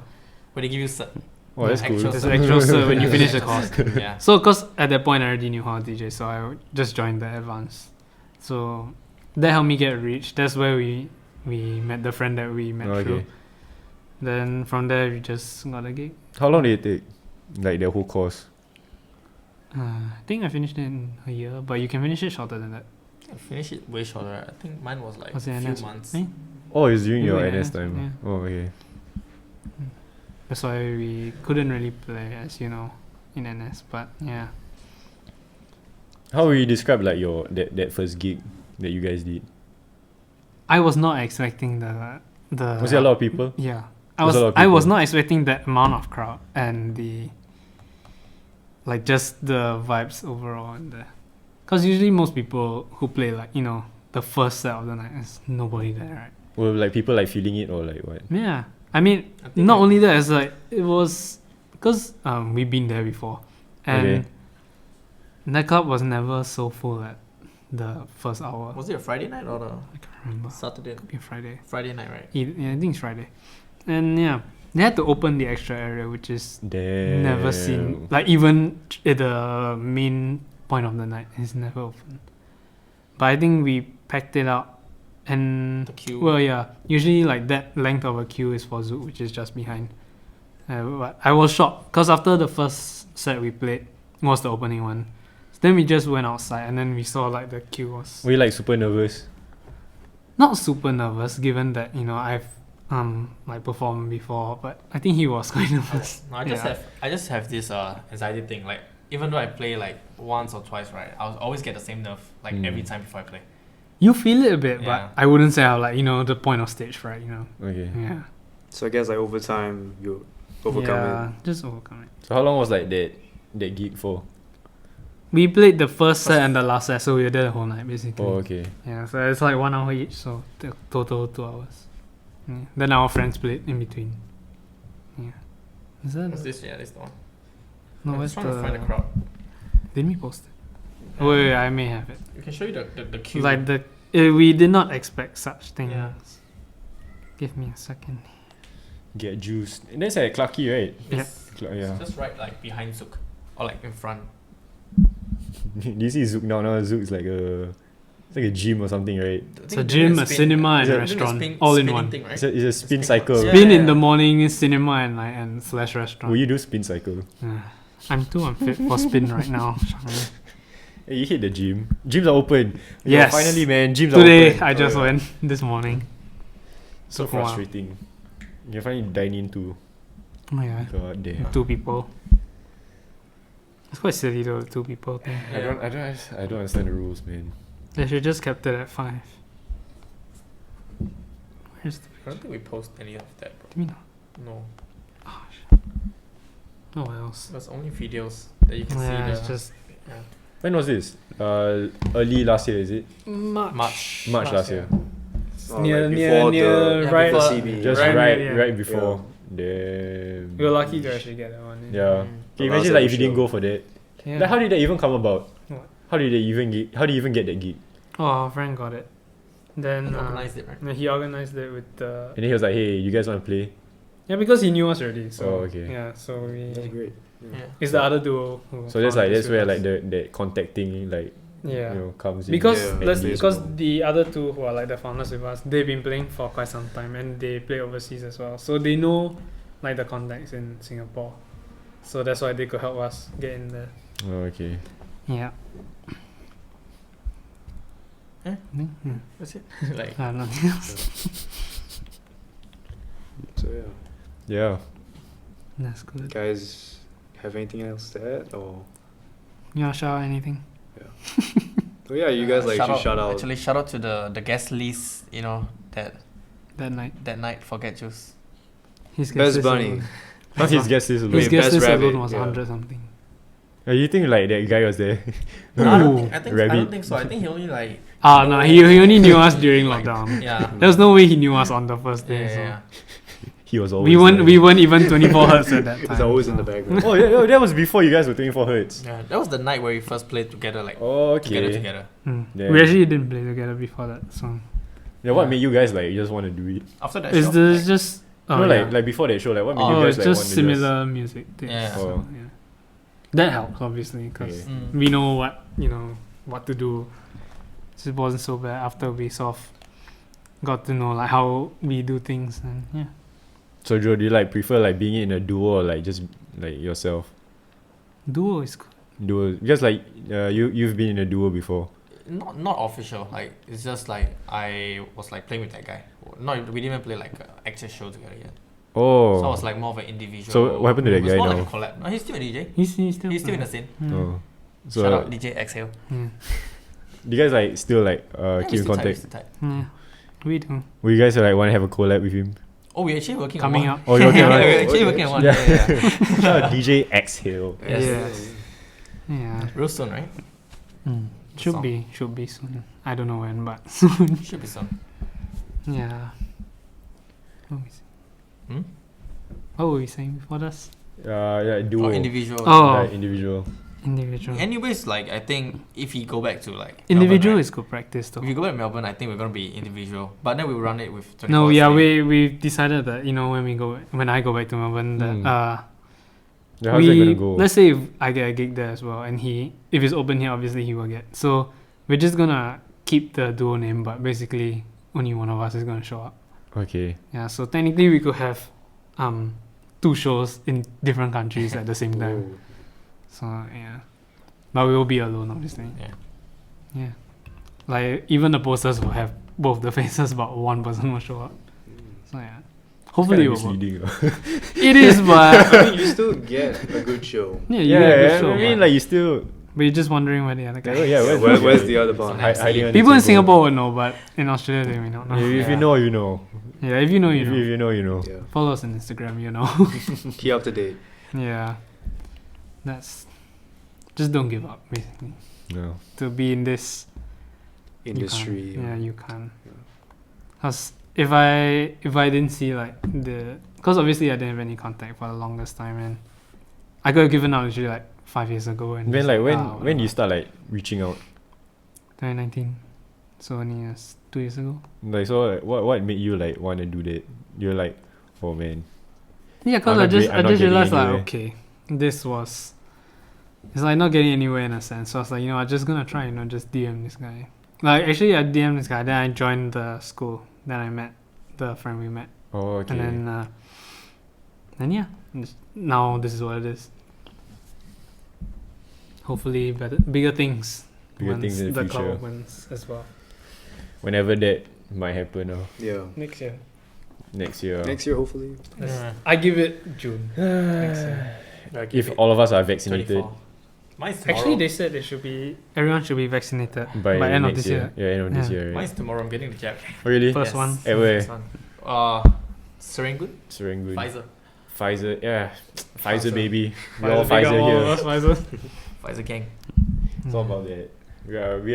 Where they give you cert. Oh, that's Yeah, cool. actual There's cert. an actual cert when you finish the course. Yeah. So, cause at that point I already knew how to DJ, so I just joined the advanced. So that helped me get reach. That's where we met the friend that we met Oh, through. okay. Then from there we just got a gig. How long did it take? Like the whole course? I think I finished it in a year, but you can finish it shorter than that. I finished it way shorter. Right? I think mine was like Was it a few NS? months. Eh? Oh, it's during You your were in NS NS, time. yeah. Oh, okay. That's why we couldn't really play, as you know, in NS. But yeah, How would you describe like your that first gig that you guys did? I was not expecting the. Was there a lot of people? Yeah, Was a lot of I was people? not expecting that amount of crowd and the. Like just the vibes overall and the, cause usually most people who play like the first set of the night is nobody there, right? Were like people like feeling it or like what? Yeah, I mean, I think not we- only that, it's like it was because we've been there before, and Okay. nightclub was never so full at the first hour. Was it a Friday night or I can't remember. a Saturday? Could be a Friday. Friday night, right? Yeah, I think it's Friday. And yeah, they had to open the extra area, which is Damn. never seen. Like even at the main point of the night, it's never open. But I think we packed it out, and The queue. well, yeah, usually like that length of a queue is for Zouk, which is just behind. But I was shocked because after the first set we played was the opening one. Then we just went outside and then we saw like the queue was Were you like super nervous? not super nervous, given that I've like performed before, but I think he was quite nervous. No, Yeah. I just have this anxiety thing. Like even though I play like once or twice, right, I'll always get the same nerve like every time before I play. You feel it a bit, Yeah. but I wouldn't say how the point of stage fright. Okay. Yeah. So I guess like over time you overcome Yeah, just overcome it. So how long was like that gig for? We played the first set and the last set, so we were there the whole night basically. Oh, okay. Yeah, so it's like 1 hour each, so total 2 hours. Yeah. Then our friends played in between. Yeah. Is that What's this? Yeah, this the one. no? I'm Where's just trying to find the the? crowd. Didn't we post it? Wait, I may have it. You can show you the queue. Like we did not expect such things. Yeah. Give me a second. Get juiced. And that's at Clarke Quay, right? It's, Yeah. it's just right like behind Zouk or like in front. Do you see Zouk now? Now Zouk is like a gym or something, right? It's a gym, a cinema, and Is a it- restaurant, all in one. Thing, right? It's a spin Spin cycle. Yeah. Spin in the morning, cinema, and slash restaurant. Will you do spin cycle? I'm too unfit for spin right now. Hey, you hit the gym. Gyms are open. Yes. Finally, man. Gyms are Today open. I just Oh, yeah. went this morning. So Took a while. frustrating. You can finally dine in too. Oh my god, God damn. 2 people. It's quite silly though, 2 people thing. I don't understand the rules, man. They should just kept it at 5. Where's the? I don't think we post any of that, bro. Do we not? No, Oh, what else? there's only videos that you can Yeah, see. it's just yeah. When was this? Early last year, is it? March. March last year. Oh, Near- like near- before near- the, right- the before- CB. Just Right, right, yeah. right before. Damn. we were lucky to actually get that one. Yeah. Mm. Can The you last imagine like if you ever didn't show. go for that? Yeah. Like how did that even come about? What? How do you even get that gig? Oh, our friend got it. Then He organized it, right? he organized it with the And then he was like, "Hey, you guys want to play?" yeah, because he knew us already. So Oh, okay. yeah, so we That's great. Yeah. it's the other duo. Who So that's found like this that's where with like us. that contact thing like yeah. comes in. Because Yeah, let's baseball. because the other two who are like the founders with us, they've been playing for quite some time and they play overseas as well. So they know like the contacts in Singapore. So that's why they could help us get in there. Oh, okay. Yeah. Eh? Mm-hmm. That's it. Like I don't know. So yeah, Yeah. That's good. guys, have anything else to add or? You wanna shout out anything? Oh yeah, you guys like should shout out. Actually, shout out to the guest list. You know that That night. for Get Juice. His Best guest Bunny. alone- Not his guest list. His Wait, guest Best list Rabbit, alone was yeah. 100 something. You think like that guy was there? No, I don't Ooh. think. I don't Rabbit. think so. I think he only like. Ah no, he only knew us during lockdown. Yeah. There's no way he knew us on the first Yeah, day. yeah, So. yeah. He was always. We weren't even 24 hertz at that time. It's always in so. the background. Oh yeah, that was before you guys were 24 hertz. Yeah, that was the night where we first played together, like Oh, okay. together. Yeah. We actually didn't play together before that song. Yeah, what Yeah. made you guys like just want to do it? After that It's show, the like, just no, yeah. like before that show, like what made Oh, you it's guys like just want to similar music. Things, Yeah. so, Oh. yeah. That helps obviously because Okay. Mm. we know what to do. So it wasn't so bad after we sort of got to know like how we do things and yeah. So Joe, do you like prefer like being in a duo or like just like yourself? Duo is good. Duo, because like you've been in a duo before. not official. Like it's just like I was like playing with that guy. No, we didn't even play like an actual show together yet. Oh. So I was like more of an individual. So what happened to that it was guy more now? like a collab. No, he's still a DJ. He's still He's still in the playing. scene. Mm. Oh. So Shout out DJ Exhale. Yeah. do you guys like still like Yeah, keep we in still tight, we contact? still tight. Yeah. We do. Will you guys like want to have a collab with him? Oh, we're actually working Coming on up. one. Oh, you're okay, Yeah, right? we're actually working on one. Yeah. Shout out DJ Exhale. Yes. Yes. Yeah. Real soon, right? Should Song. be soon. I don't know when, but soon. Should be soon. Yeah. What were we saying? Hmm? What were we saying before this? Yeah, duo. Or individual. Oh. Like individual. Individual. Anyways, like I think if we go back to like Individual Melbourne, is good practice though. right? If we go back to Melbourne, I think we're gonna be individual. But then we'll run it with 24 No, yeah, hours we decided that when I go back to Melbourne that Yeah, how's that gonna go? let's say if I get a gig there as well, and if it's open here, obviously he will get. So we're just gonna keep the duo name, but basically only one of us is gonna show up. Okay. Yeah, so technically we could have 2 shows in different countries at the same time. Whoa. So yeah, but we will be alone, obviously. Yeah. Yeah, like even the posters will have both the faces, but one person will show up. So yeah, hopefully it will work. Misleading. It is, but I mean, you still get a good show. yeah, you get a good Yeah, show. I mean, but- like you still. but you're just wondering where the other guy. Yeah, is. Where's the other part? Nice. hiding on the People in table. Singapore would know, but in Australia they may not know. If you Yeah. know, you know. Yeah, if you know, you If know. you know, you know. Yeah. Follow us on Instagram, you know. Keep up to date. Yeah, that's just don't give up, basically. No. To be in this Industry. you can't, yeah, you can't. Yeah. Cause if I didn't see like cause obviously I didn't have any contact for the longest time, and I could have given up literally like 5 years ago. And Then just like when whatever. you start like reaching out, 2019, so only 2 years ago. like so like, what made you like want to do that? You're like, oh man. Yeah, cause I'm I not just I'm not just getting realized like anywhere. okay, it's like not getting anywhere in a sense. So I was like, I'm just gonna try, just DM this guy. Like actually I DM'd this guy, then I joined the school, then I met the friend we met, Oh okay. and then yeah, now this is what it is. Hopefully bigger things. Bigger once things in the the future. club opens as well. Whenever that might happen Yeah. Next year. next year. Next year, hopefully. Yeah. I give it June. next year. If all of us are vaccinated 24. Mine's tomorrow. Actually, they said everyone should be vaccinated by end of next this year. Yeah, end of this Yeah. year. Right? Mine's tomorrow. I'm getting the jab. Oh, really? First one. Yes. At where? First one. Serangoon. Serangoon. Pfizer. Pfizer, yeah. Pfizer Pfizer. baby. We're all Pfizer here. Pfizer gang. It's all about that.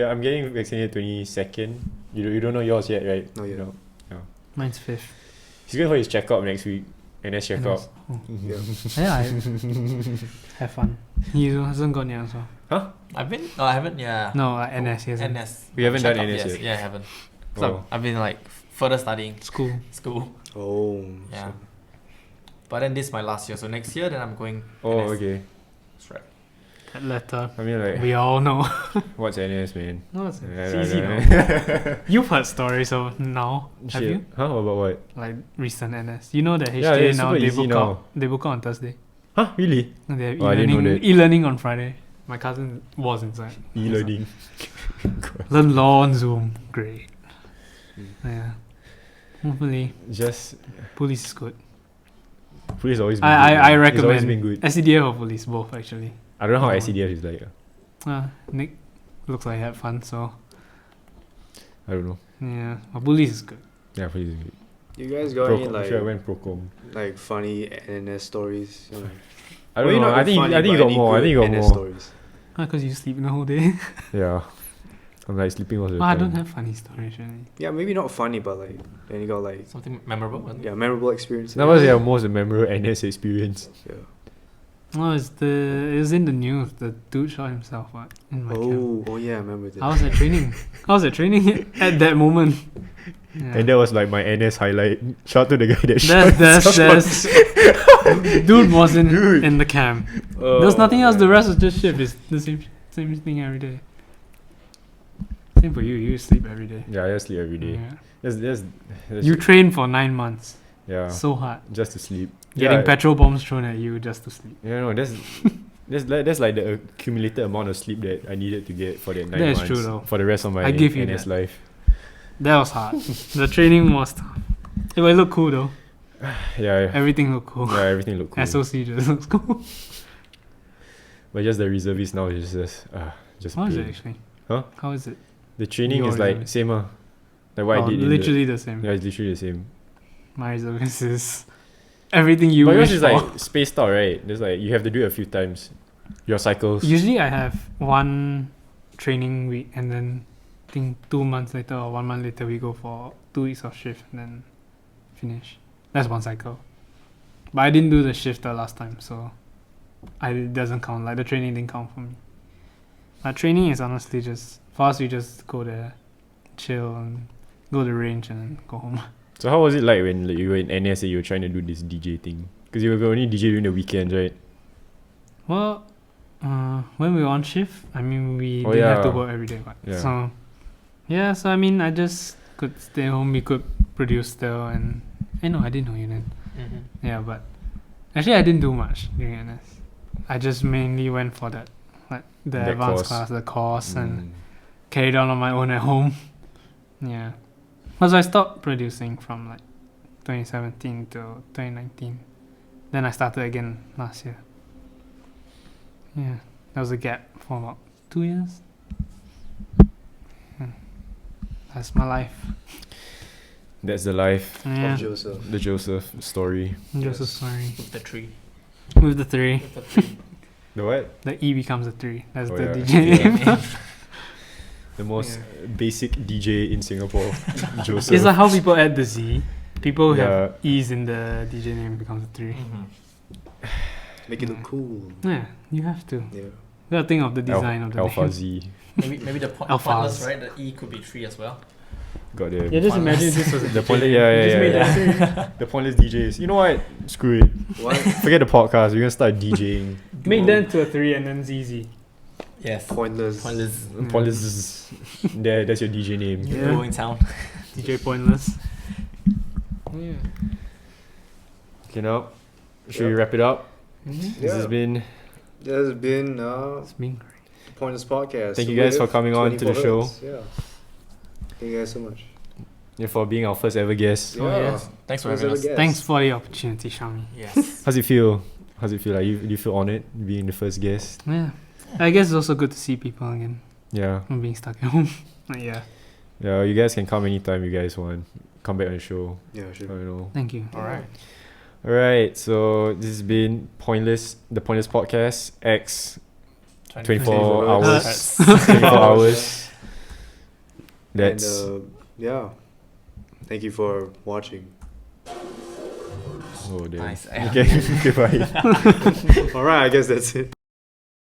I'm getting vaccinated 22nd. You don't know yours yet, right? Not yet. No. Mine's 5th. He's going for his checkup next week. NS checkup. Yeah. Yeah, I have fun. He hasn't gone yet as well. I've been. No, I haven't. Yeah. No, NS, he hasn't. NS. We haven't done Checkup, NS yes. yet. Yeah, I haven't. So Oh. I've been like further studying School. school. Oh. Yeah. so- But then this is my last year, so next year then I'm going. Oh, NS. okay. That's right. That letter. I mean, like, We all know. what's NS, man? No, it's Yeah, easy yeah, though. yeah. You've heard stories of now, have Shit. you? Huh? About what? Like recent NS. You know that Yeah, HTA it's now super they easy book now. out. They book out on Thursday. Huh? Really? And they have Oh, I didn't know e-learning, that. e-learning on Friday. My cousin was inside. E-learning. Learn law on Zoom. Great. Mm. Yeah. Hopefully, Just police is good. police always been I good, man. I It's always recommend been good. SCDF or police both actually. I don't know how Oh. SCDF is like. Nick looks like he had fun, so I don't know. yeah. But police is good. Yeah, police is good. You guys got any I'm sure I went Procom. like funny NS stories? You know? I don't Maybe know. not I think funny, I think you but got any more. I good think you got NS more. stories. Because you sleep the whole day. Yeah. I'm like sleeping all the Well, I time. don't have funny stories really. Yeah, maybe not funny, but like then you got like Something memorable. One. yeah memorable experiences. That was your most memorable NS experience. Yeah. Oh, it was in the news. The dude shot himself in my camp. Oh yeah, I remember this. I was at training. At that moment. Yeah. And that was like my NS highlight. Shout out to the guy that shot That's dude wasn't in the camp. There's nothing else. The rest was just shift. It's the same thing every day. Same for you. You sleep every day. Yeah, I just sleep every day. Yeah. That's You train for 9 months. yeah, So hard. just to sleep. Getting yeah, petrol bombs thrown at you just to sleep. Yeah, no, that's like the accumulated amount of sleep that I needed to get for that 9 That is months. true though. For the rest of my I give you NS that. life. That was hard. The training was tough. It looked cool though. Yeah, Everything looked cool. yeah, everything looked cool. SOC just looks cool. But just the reservist now is just How is it pain. actually? Huh? How is it? The training Your is like reservist? same like what I did in literally the same. yeah, it's literally the same. My reservist is everything you But yours wish is for. like spaced out, right? There's like you have to do it a few times. Your cycles. Usually I have one training week and then I think 2 months later or 1 month later we go for 2 weeks of shift and then finish. That's one cycle. But I didn't do the shifter last time, so it doesn't count. Like the training didn't count for me. But training is honestly just for us. We just go there, chill, and go to the range, and then go home. So how was it like when you were in NS and you were trying to do this DJ thing? Because you were only DJ during the weekends, right? Well, when we were on shift, I mean, we Oh, didn't have to yeah. work every day. But Yeah. So, yeah, so I mean, I just could stay home. We could produce still, and I didn't know you then. Mm-hmm. Yeah, but actually, I didn't do much during NS. I just mainly went for that, like the That advanced course. class, the course, and Mm. carried on my own at home. Yeah, because I stopped producing from like 2017 to 2019. Then I started again last year. Yeah, there was a gap for about 2 years. That's my life. That's the life, Yeah, Of Joseph. the Joseph story. just a Yes. story. With the tree. With the 3, With the tree. The what? the E becomes a 3. That's Oh, the yeah. DJ name. The most Yeah. basic DJ in Singapore, Joseph. It's like how people add the Z. People Yeah. have E's in the DJ name becomes a 3. Mm-hmm. Make it look cool. Yeah, you have to. Yeah. You gotta think of the design of the Alpha name. Z. Maybe the Alphas. pointless, right? The E could be 3 as well. Got the Yeah, just Pointless. imagine this was a the DJ. pointless. You just Yeah, made yeah, that yeah. The pointless DJs. You know what? Screw it. What? Forget the podcast. We're gonna start DJing. Make that to a 3 and then ZZ. Yes. Pointless. Pointless. Pointless. There, that's your DJ name. Yeah. Going town. DJ Pointless. Yeah. Okay, now should we Yep. wrap it up? Mm-hmm. This has been. That has been It's been great. Pointless Podcast. Thank you guys for with coming on to the 24 show. Hertz. Yeah. Thank you guys so much. Yeah, for being our first ever guest. Oh, yes. Thanks for First having ever us. guest. Thanks for the opportunity, Shami. Yes. How's it feel? How's it feel? Like do you feel honored being the first guest? Yeah. I guess it's also good to see people again Yeah. from being stuck at home. Yeah. Yeah, you guys can come anytime you guys want. Come back on the show. Yeah, I sure. don't know. Thank you. All right. Alright, so this has been the Pointless Podcast X 24 hours. 24 hours. That's And, yeah. Thank you for watching. oh damn. Nice. Okay, goodbye. Alright, I guess that's it.